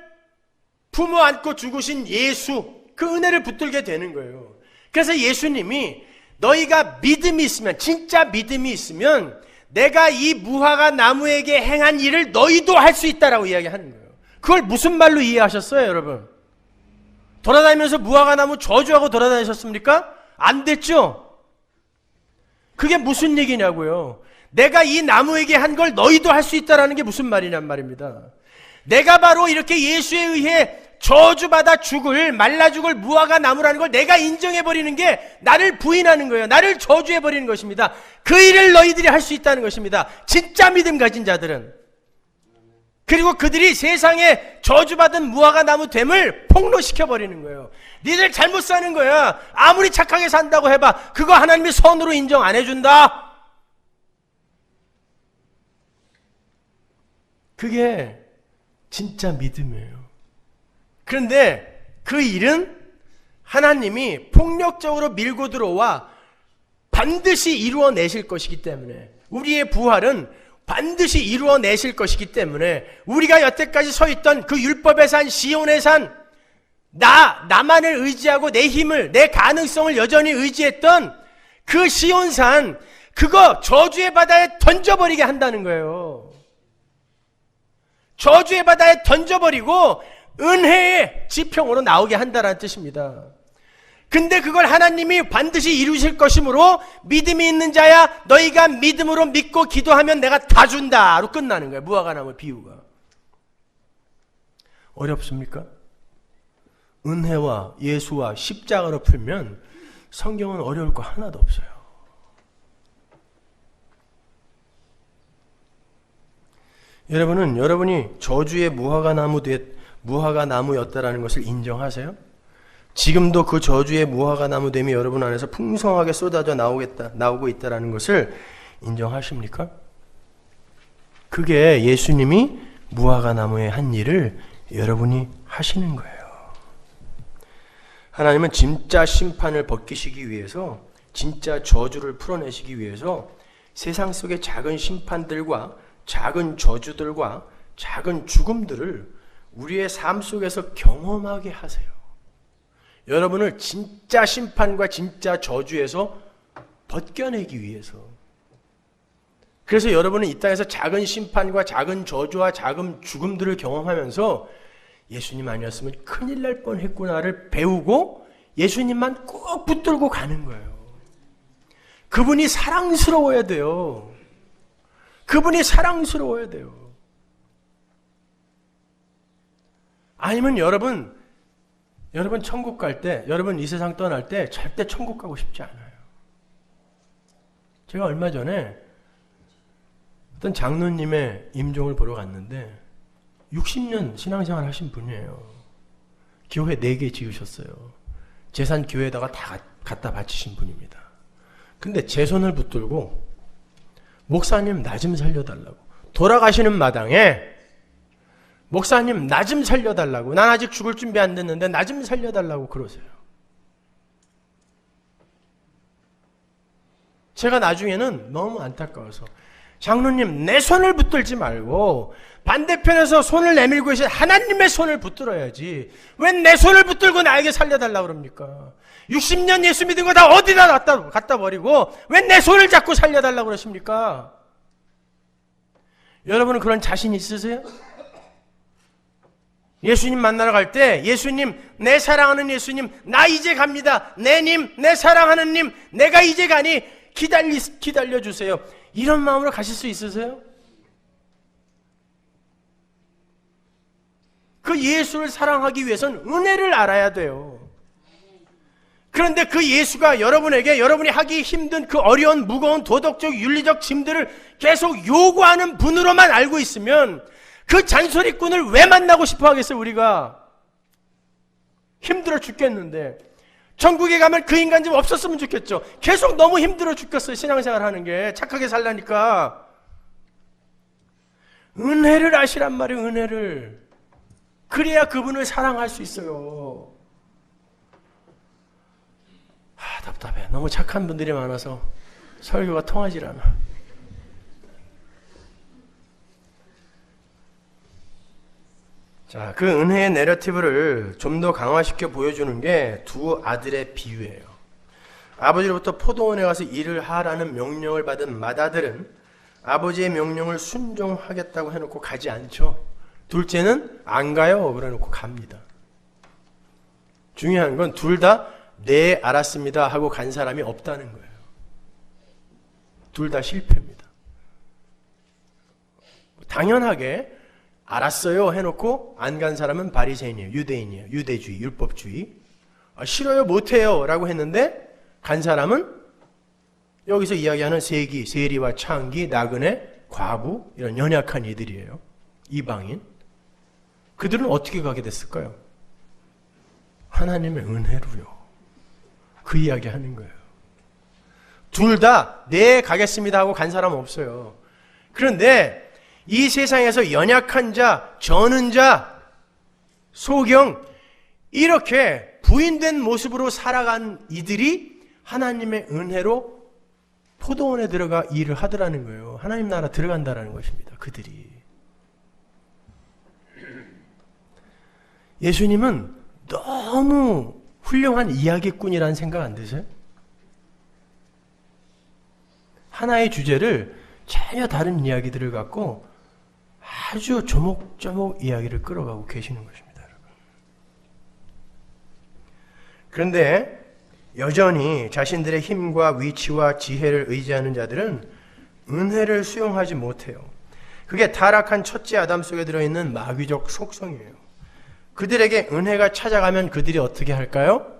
[SPEAKER 1] 품어 안고 죽으신 예수, 그 은혜를 붙들게 되는 거예요. 그래서 예수님이 너희가 믿음이 있으면, 진짜 믿음이 있으면 내가 이 무화과 나무에게 행한 일을 너희도 할 수 있다라고 이야기하는 거예요. 그걸 무슨 말로 이해하셨어요, 여러분? 돌아다니면서 무화과 나무 저주하고 돌아다니셨습니까? 안 됐죠? 그게 무슨 얘기냐고요. 내가 이 나무에게 한 걸 너희도 할 수 있다라는 게 무슨 말이냔 말입니다. 내가 바로 이렇게 예수에 의해 저주받아 죽을, 말라 죽을 무화과 나무라는 걸 내가 인정해버리는 게 나를 부인하는 거예요. 나를 저주해버리는 것입니다. 그 일을 너희들이 할 수 있다는 것입니다. 진짜 믿음 가진 자들은. 그리고 그들이 세상에 저주받은 무화과 나무 됨을 폭로시켜버리는 거예요. 니들 잘못 사는 거야. 아무리 착하게 산다고 해봐. 그거 하나님이 선으로 인정 안 해준다. 그게 진짜 믿음이에요. 그런데 그 일은 하나님이 폭력적으로 밀고 들어와 반드시 이루어내실 것이기 때문에, 우리의 부활은 반드시 이루어내실 것이기 때문에, 우리가 여태까지 서 있던 그 율법의 산, 시온의 산, 나만을 의지하고 내 힘을, 내 가능성을 여전히 의지했던 그 시온산, 그거 저주의 바다에 던져버리게 한다는 거예요. 저주의 바다에 던져버리고 은혜의 지평으로 나오게 한다는 뜻입니다. 근데 그걸 하나님이 반드시 이루실 것이므로 믿음이 있는 자야 너희가 믿음으로 믿고 기도하면 내가 다 준다로 끝나는 거예요. 무화과나무 비유가. 어렵습니까? 은혜와 예수와 십자가로 풀면 성경은 어려울 거 하나도 없어요. 여러분은 여러분이 저주의 무화과나무였다라는 것을 인정하세요? 지금도 그 저주의 무화과나무됨이 여러분 안에서 풍성하게 쏟아져 나오고 있다라는 것을 인정하십니까? 그게 예수님이 무화과나무에 한 일을 여러분이 하시는 거예요. 하나님은 진짜 심판을 벗기시기 위해서, 진짜 저주를 풀어내시기 위해서 세상 속의 작은 심판들과 작은 저주들과 작은 죽음들을 우리의 삶 속에서 경험하게 하세요. 여러분을 진짜 심판과 진짜 저주에서 벗겨내기 위해서. 그래서 여러분은 이 땅에서 작은 심판과 작은 저주와 작은 죽음들을 경험하면서 예수님 아니었으면 큰일 날 뻔했구나를 배우고 예수님만 꼭 붙들고 가는 거예요. 그분이 사랑스러워야 돼요. 그분이 사랑스러워야 돼요. 아니면 여러분 천국 갈 때, 여러분 이 세상 떠날 때 절대 천국 가고 싶지 않아요. 제가 얼마 전에 어떤 장로님의 임종을 보러 갔는데 60년 신앙생활 하신 분이에요. 교회 4개 지으셨어요. 재산 교회에다가 다 갖다 바치신 분입니다. 근데 제 손을 붙들고 목사님 나 좀 살려달라고, 돌아가시는 마당에 목사님 나 좀 살려달라고, 난 아직 죽을 준비 안 됐는데 나 좀 살려달라고 그러세요. 제가 나중에는 너무 안타까워서 장로님 내 손을 붙들지 말고 반대편에서 손을 내밀고 계신 하나님의 손을 붙들어야지 왜 내 손을 붙들고 나에게 살려달라고 그럽니까? 60년 예수 믿은 거 다 어디다 갖다 버리고 왜 내 손을 잡고 살려달라고 그러십니까? 여러분은 그런 자신 있으세요? 예수님 만나러 갈 때 예수님, 내 사랑하는 예수님, 나 이제 갑니다. 내 님, 내 사랑하는 님, 내가 이제 가니 기다려주세요. 이런 마음으로 가실 수 있으세요? 그 예수를 사랑하기 위해서는 은혜를 알아야 돼요. 그런데 그 예수가 여러분에게 여러분이 하기 힘든 그 어려운 무거운 도덕적 윤리적 짐들을 계속 요구하는 분으로만 알고 있으면 그 잔소리꾼을 왜 만나고 싶어 하겠어요? 우리가 힘들어 죽겠는데 천국에 가면 그 인간 좀 없었으면 좋겠죠. 계속 너무 힘들어 죽겠어요. 신앙생활 하는 게 착하게 살라니까. 은혜를 아시란 말이에요. 은혜를. 그래야 그분을 사랑할 수 있어요. 답답해. 너무 착한 분들이 많아서 설교가 통하질 않아. 자, 그 은혜의 내러티브를 좀 더 강화시켜 보여주는 게 두 아들의 비유예요. 아버지로부터 포도원에 가서 일을 하라는 명령을 받은 맏아들은 아버지의 명령을 순종하겠다고 해놓고 가지 않죠. 둘째는 안 가요. 그래놓고 갑니다. 중요한 건 둘 다 네, 알았습니다 하고 간 사람이 없다는 거예요. 둘 다 실패입니다. 당연하게 알았어요 해놓고 안 간 사람은 바리새인이에요. 유대인이에요. 유대주의, 율법주의. 싫어요, 못해요 라고 했는데 간 사람은 여기서 이야기하는 세기, 세리와 창기, 나그네, 과부 이런 연약한 이들이에요. 이방인. 그들은 어떻게 가게 됐을까요? 하나님의 은혜로요. 그 이야기 하는 거예요. 둘 다 네 가겠습니다 하고 간 사람은 없어요. 그런데 이 세상에서 연약한 자, 저는 자, 소경 이렇게 부인된 모습으로 살아간 이들이 하나님의 은혜로 포도원에 들어가 일을 하더라는 거예요. 하나님 나라 들어간다라는 것입니다. 그들이. 예수님은 너무 훌륭한 이야기꾼이라는 생각 안 드세요? 하나의 주제를 전혀 다른 이야기들을 갖고 아주 조목조목 이야기를 끌어가고 계시는 것입니다. 여러분. 그런데 여전히 자신들의 힘과 위치와 지혜를 의지하는 자들은 은혜를 수용하지 못해요. 그게 타락한 첫째 아담 속에 들어있는 마귀적 속성이에요. 그들에게 은혜가 찾아가면 그들이 어떻게 할까요?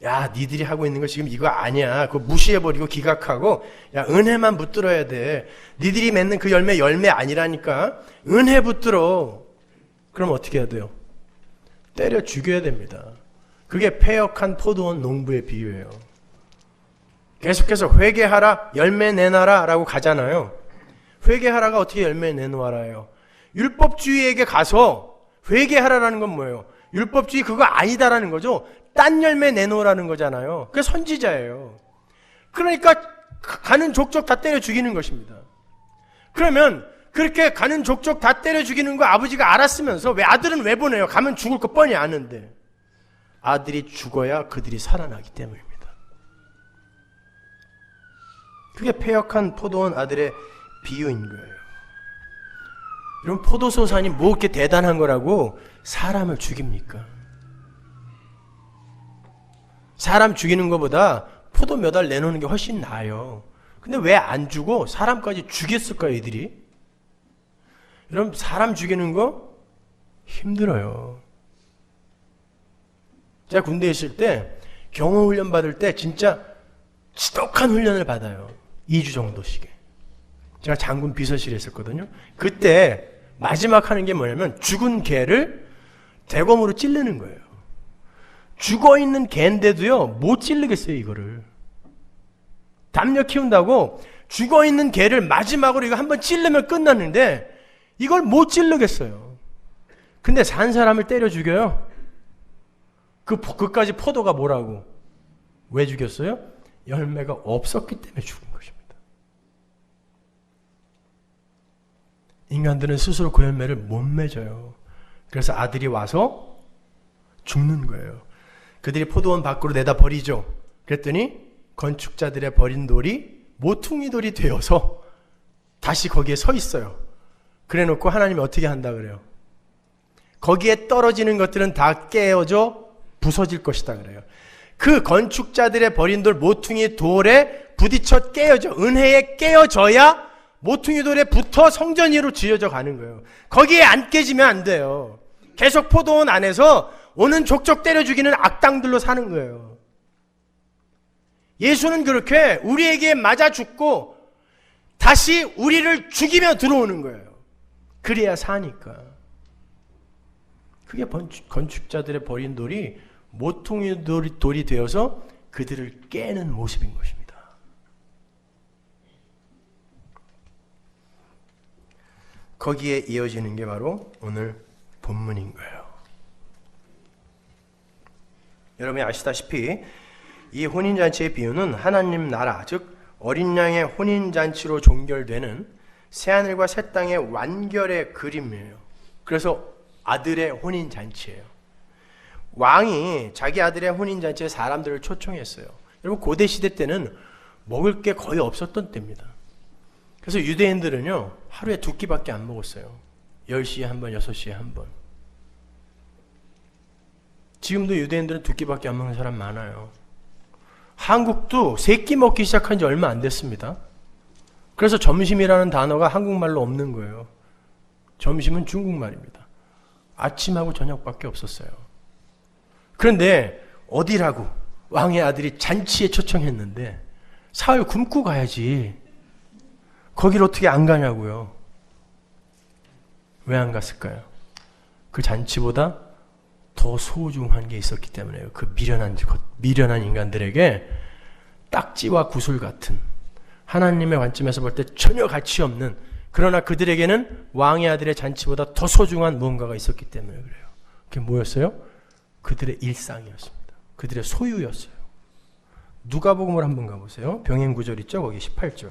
[SPEAKER 1] 야, 니들이 하고 있는 거 지금 이거 아니야. 그거 무시해버리고 기각하고, 야, 은혜만 붙들어야 돼. 니들이 맺는 그 열매 아니라니까. 은혜 붙들어. 그럼 어떻게 해야 돼요? 때려 죽여야 됩니다. 그게 패역한 포도원 농부의 비유예요. 계속해서 회개하라, 열매 내놔라 라고 가잖아요. 회개하라가 어떻게 열매 내놓아라요? 율법주의에게 가서 회개하라라는 건 뭐예요? 율법주의 그거 아니다라는 거죠. 딴 열매 내놓으라는 거잖아요. 그게 선지자예요. 그러니까 가는 족족 다 때려 죽이는 것입니다. 그러면 그렇게 가는 족족 다 때려 죽이는 거 아버지가 알았으면서 왜 아들은 왜 보내요? 가면 죽을 거 뻔히 아는데. 아들이 죽어야 그들이 살아나기 때문입니다. 그게 패역한 포도원 아들의 비유인 거예요. 이런 포도소산이 뭐 이렇게 대단한 거라고 사람을 죽입니까? 사람 죽이는 것보다 포도 몇 알 내놓는 게 훨씬 나아요. 근데 왜 안 주고 사람까지 죽였을까요, 이들이? 여러분, 사람 죽이는 거 힘들어요. 제가 군대에 있을 때 경호훈련 받을 때 진짜 지독한 훈련을 받아요. 2주 정도씩에. 제가 장군 비서실에 있었거든요. 그때 마지막 하는 게 뭐냐면 죽은 개를 대검으로 찌르는 거예요. 죽어있는 개인데도요 못 찌르겠어요. 이거를 담력 키운다고 죽어있는 개를 마지막으로 이거 한번 찌르면 끝났는데 이걸 못 찌르겠어요. 근데 산 사람을 때려 죽여요. 그까지 포도가 뭐라고? 왜 죽였어요? 열매가 없었기 때문에 죽은 것입니다. 인간들은 스스로 그 열매를 못 맺어요. 그래서 아들이 와서 죽는 거예요. 그들이 포도원 밖으로 내다 버리죠. 그랬더니 건축자들의 버린 돌이 모퉁이 돌이 되어서 다시 거기에 서 있어요. 그래 놓고 하나님이 어떻게 한다 그래요? 거기에 떨어지는 것들은 다 깨어져 부서질 것이다 그래요. 그 건축자들의 버린 돌 모퉁이 돌에 부딪혀 깨어져, 은혜에 깨어져야 모퉁이 돌에 붙어 성전 위로 지어져 가는 거예요. 거기에 안 깨지면 안 돼요. 계속 포도원 안에서 오는 족족 때려 죽이는 악당들로 사는 거예요. 예수는 그렇게 우리에게 맞아 죽고 다시 우리를 죽이며 들어오는 거예요. 그래야 사니까. 그게 건축자들의 버린 돌이 모퉁이 돌이 되어서 그들을 깨는 모습인 것입니다. 거기에 이어지는 게 바로 오늘 본문인 거예요. 여러분이 아시다시피 이 혼인잔치의 비유는 하나님 나라, 즉 어린 양의 혼인잔치로 종결되는 새하늘과 새 땅의 완결의 그림이에요. 그래서 아들의 혼인잔치예요. 왕이 자기 아들의 혼인잔치에 사람들을 초청했어요. 여러분 고대 시대 때는 먹을 게 거의 없었던 때입니다. 그래서 유대인들은요 하루에 2끼밖에 안 먹었어요. 10시에 한 번, 6시에 한 번. 지금도 유대인들은 2끼밖에 안 먹는 사람 많아요. 한국도 3끼 먹기 시작한 지 얼마 안 됐습니다. 그래서 점심이라는 단어가 한국말로 없는 거예요. 점심은 중국말입니다. 아침하고 저녁밖에 없었어요. 그런데 어디라고 왕의 아들이 잔치에 초청했는데 사흘 굶고 가야지. 거길 어떻게 안 가냐고요. 왜 안 갔을까요? 그 잔치보다 더 소중한 게 있었기 때문에요. 그 미련한 인간들에게 딱지와 구슬 같은 하나님의 관점에서 볼 때 전혀 가치 없는, 그러나 그들에게는 왕의 아들의 잔치보다 더 소중한 무언가가 있었기 때문에 그래요. 그게 뭐였어요? 그들의 일상이었습니다. 그들의 소유였어요. 누가복음을 한번 가보세요. 병행 구절 있죠? 거기 18절.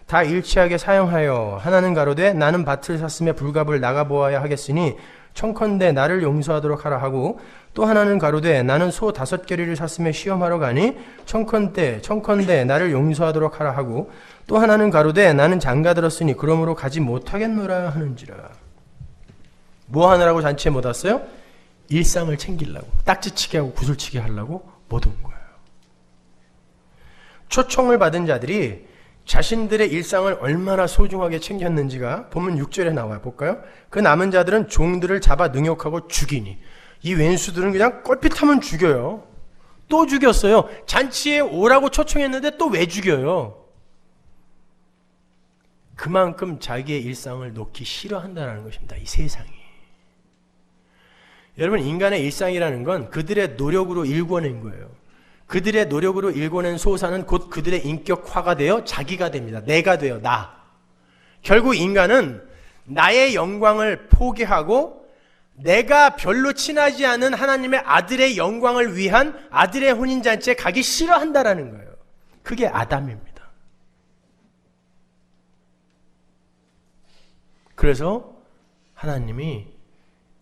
[SPEAKER 1] 다 일치하게 사용하여 하나는 가로되 나는 밭을 샀음에 불갑을 나가보아야 하겠으니 청컨대 나를 용서하도록 하라 하고, 또 하나는 가로되 나는 소 5겨리를 샀음에 시험하러 가니 청컨대 나를 용서하도록 하라 하고, 또 하나는 가로되 나는 장가들었으니 그러므로 가지 못하겠노라 하는지라. 뭐 하느라고 잔치에 못 왔어요? 일상을 챙기려고, 딱지치게 하고 구슬치게 하려고 못 온 거예요. 초청을 받은 자들이 자신들의 일상을 얼마나 소중하게 챙겼는지가 본문 6절에 나와요. 볼까요? 그 남은 자들은 종들을 잡아 능욕하고 죽이니, 이 왼수들은 그냥 껄핏하면 죽여요. 또 죽였어요. 잔치에 오라고 초청했는데 또 왜 죽여요? 그만큼 자기의 일상을 놓기 싫어한다는 것입니다. 이 세상이. 여러분, 인간의 일상이라는 건 그들의 노력으로 일궈낸 거예요. 그들의 노력으로 일궈낸 소사는 곧 그들의 인격화가 되어 자기가 됩니다. 내가 돼요. 나. 결국 인간은 나의 영광을 포기하고 내가 별로 친하지 않은 하나님의 아들의 영광을 위한 아들의 혼인잔치에 가기 싫어한다라는 거예요. 그게 아담입니다. 그래서 하나님이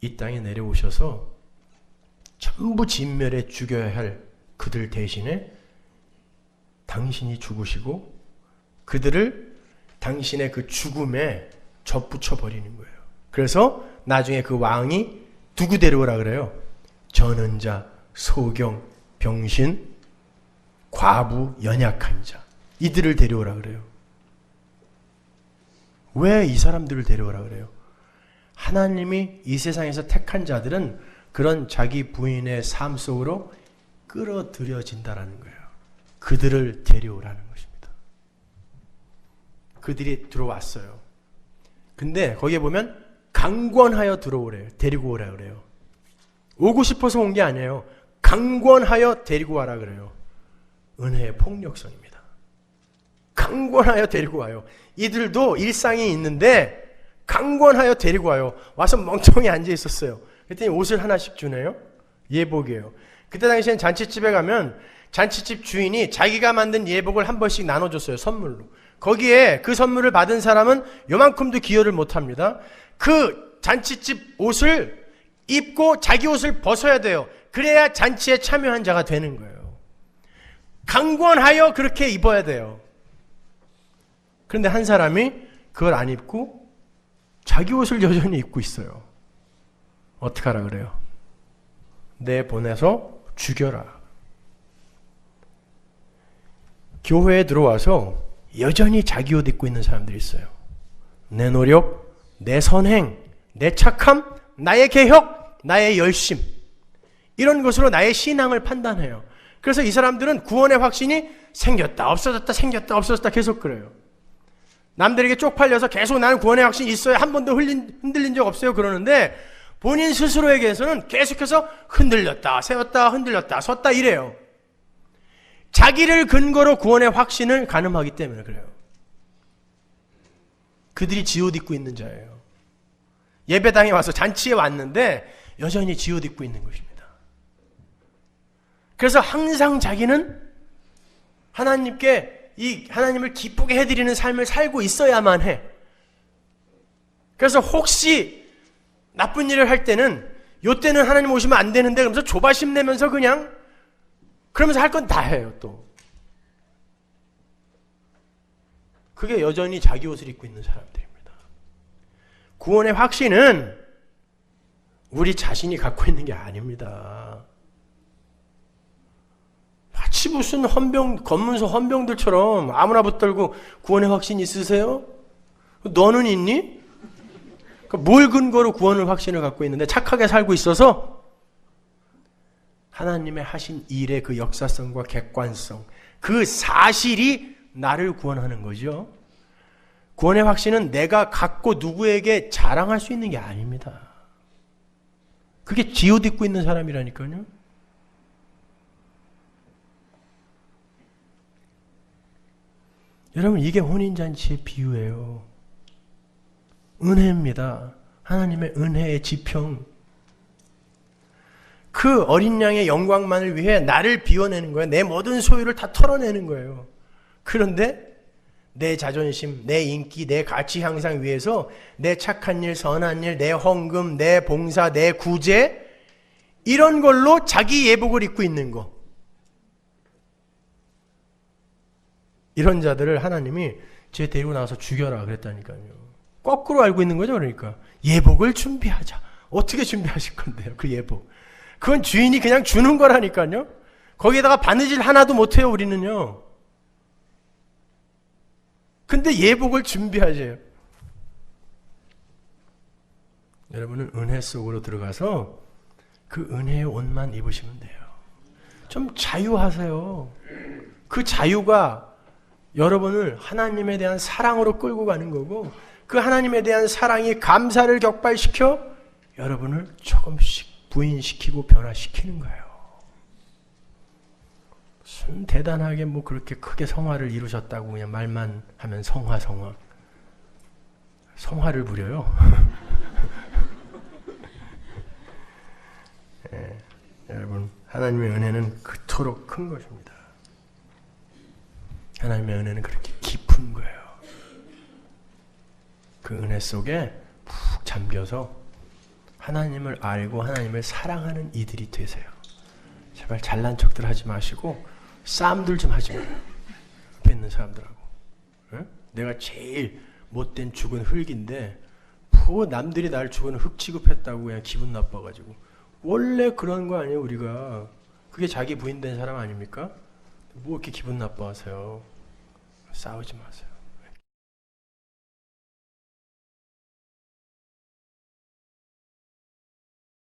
[SPEAKER 1] 이 땅에 내려오셔서 전부 진멸해 죽여야 할 그들 대신에 당신이 죽으시고 그들을 당신의 그 죽음에 접붙여 버리는 거예요. 그래서 나중에 그 왕이 누구 데려오라 그래요? 전원자, 소경, 병신, 과부, 연약한 자, 이들을 데려오라 그래요. 왜 이 사람들을 데려오라 그래요? 하나님이 이 세상에서 택한 자들은 그런 자기 부인의 삶 속으로 끌어들여진다라는 거예요. 그들을 데려오라는 것입니다. 그들이 들어왔어요. 근데 거기에 보면 강권하여 들어오래요. 데리고 오라 그래요. 오고 싶어서 온 게 아니에요. 강권하여 데리고 와라 그래요. 은혜의 폭력성입니다. 강권하여 데리고 와요. 이들도 일상이 있는데 강권하여 데리고 와요. 와서 멍청히 앉아 있었어요. 그랬더니 옷을 하나씩 주네요. 예복이에요. 그때 당시엔 잔치집에 가면 잔치집 주인이 자기가 만든 예복을 한 번씩 나눠줬어요. 선물로. 거기에 그 선물을 받은 사람은 요만큼도 기여를 못합니다. 그 잔치집 옷을 입고 자기 옷을 벗어야 돼요. 그래야 잔치에 참여한 자가 되는 거예요. 강권하여 그렇게 입어야 돼요. 그런데 한 사람이 그걸 안 입고 자기 옷을 여전히 입고 있어요. 어떡하라 그래요? 내보내서 죽여라. 교회에 들어와서 여전히 자기 옷 입고 있는 사람들이 있어요. 내 노력, 내 선행, 내 착함, 나의 개혁, 나의 열심, 이런 것으로 나의 신앙을 판단해요. 그래서 이 사람들은 구원의 확신이 생겼다 없어졌다 생겼다 없어졌다 계속 그래요. 남들에게 쪽팔려서 계속 나는 구원의 확신이 있어요, 한 번도 흔들린 적 없어요 그러는데, 본인 스스로에게서는 계속해서 흔들렸다 세웠다 흔들렸다 섰다 이래요. 자기를 근거로 구원의 확신을 가늠하기 때문에 그래요. 그들이 지옷 입고 있는 자예요. 예배당에 와서 잔치에 왔는데 여전히 지옷 입고 있는 것입니다. 그래서 항상 자기는 하나님께 이 하나님을 기쁘게 해드리는 삶을 살고 있어야만 해. 그래서 혹시 나쁜 일을 할 때는 요때는 하나님 오시면 안 되는데 그러면서 조바심 내면서 그냥 그러면서 할 건 다 해요. 또 그게 여전히 자기 옷을 입고 있는 사람들입니다. 구원의 확신은 우리 자신이 갖고 있는 게 아닙니다. 마치 무슨 검문소 헌병들처럼 아무나 붙들고 구원의 확신 있으세요? 너는 있니? 뭘 근거로 구원의 확신을 갖고 있는데 착하게 살고 있어서 하나님의 하신 일의 그 역사성과 객관성, 그 사실이 나를 구원하는 거죠. 구원의 확신은 내가 갖고 누구에게 자랑할 수 있는 게 아닙니다. 그게 지옷 입고 있는 사람이라니까요. 여러분, 이게 혼인잔치의 비유예요. 은혜입니다. 하나님의 은혜의 지평. 그 어린 양의 영광만을 위해 나를 비워내는 거예요. 내 모든 소유를 다 털어내는 거예요. 그런데 내 자존심, 내 인기, 내 가치 향상 위해서 내 착한 일, 선한 일, 내 헌금, 내 봉사, 내 구제, 이런 걸로 자기 예복을 입고 있는 거. 이런 자들을 하나님이 쟤 데리고 나와서 죽여라 그랬다니까요. 거꾸로 알고 있는 거죠. 그러니까 예복을 준비하자. 어떻게 준비하실 건데요? 그 예복. 그건 주인이 그냥 주는 거라니까요. 거기에다가 바느질 하나도 못해요. 우리는요. 근데 예복을 준비하세요. 여러분은 은혜 속으로 들어가서 그 은혜의 옷만 입으시면 돼요. 좀 자유하세요. 그 자유가 여러분을 하나님에 대한 사랑으로 끌고 가는 거고, 그 하나님에 대한 사랑이 감사를 격발시켜 여러분을 조금씩 부인시키고 변화시키는 거예요. 무슨 대단하게 뭐 그렇게 크게 성화를 이루셨다고 그냥 말만 하면 성화를 부려요. 네, 여러분, 하나님의 은혜는 그토록 큰 것입니다. 하나님의 은혜는 그렇게 깊은 거예요. 그 은혜 속에 푹 잠겨서 하나님을 알고 하나님을 사랑하는 이들이 되세요. 제발 잘난 척들 하지 마시고 싸움들 좀 하지 마요. 옆에 있는 사람들하고. 네? 내가 제일 못된 죽은 흙인데 뭐 남들이 날 죽은 흙 취급했다고 그냥 기분 나빠가지고. 원래 그런 거 아니에요, 우리가. 그게 자기 부인된 사람 아닙니까? 뭐 이렇게 기분 나빠하세요. 싸우지 마세요.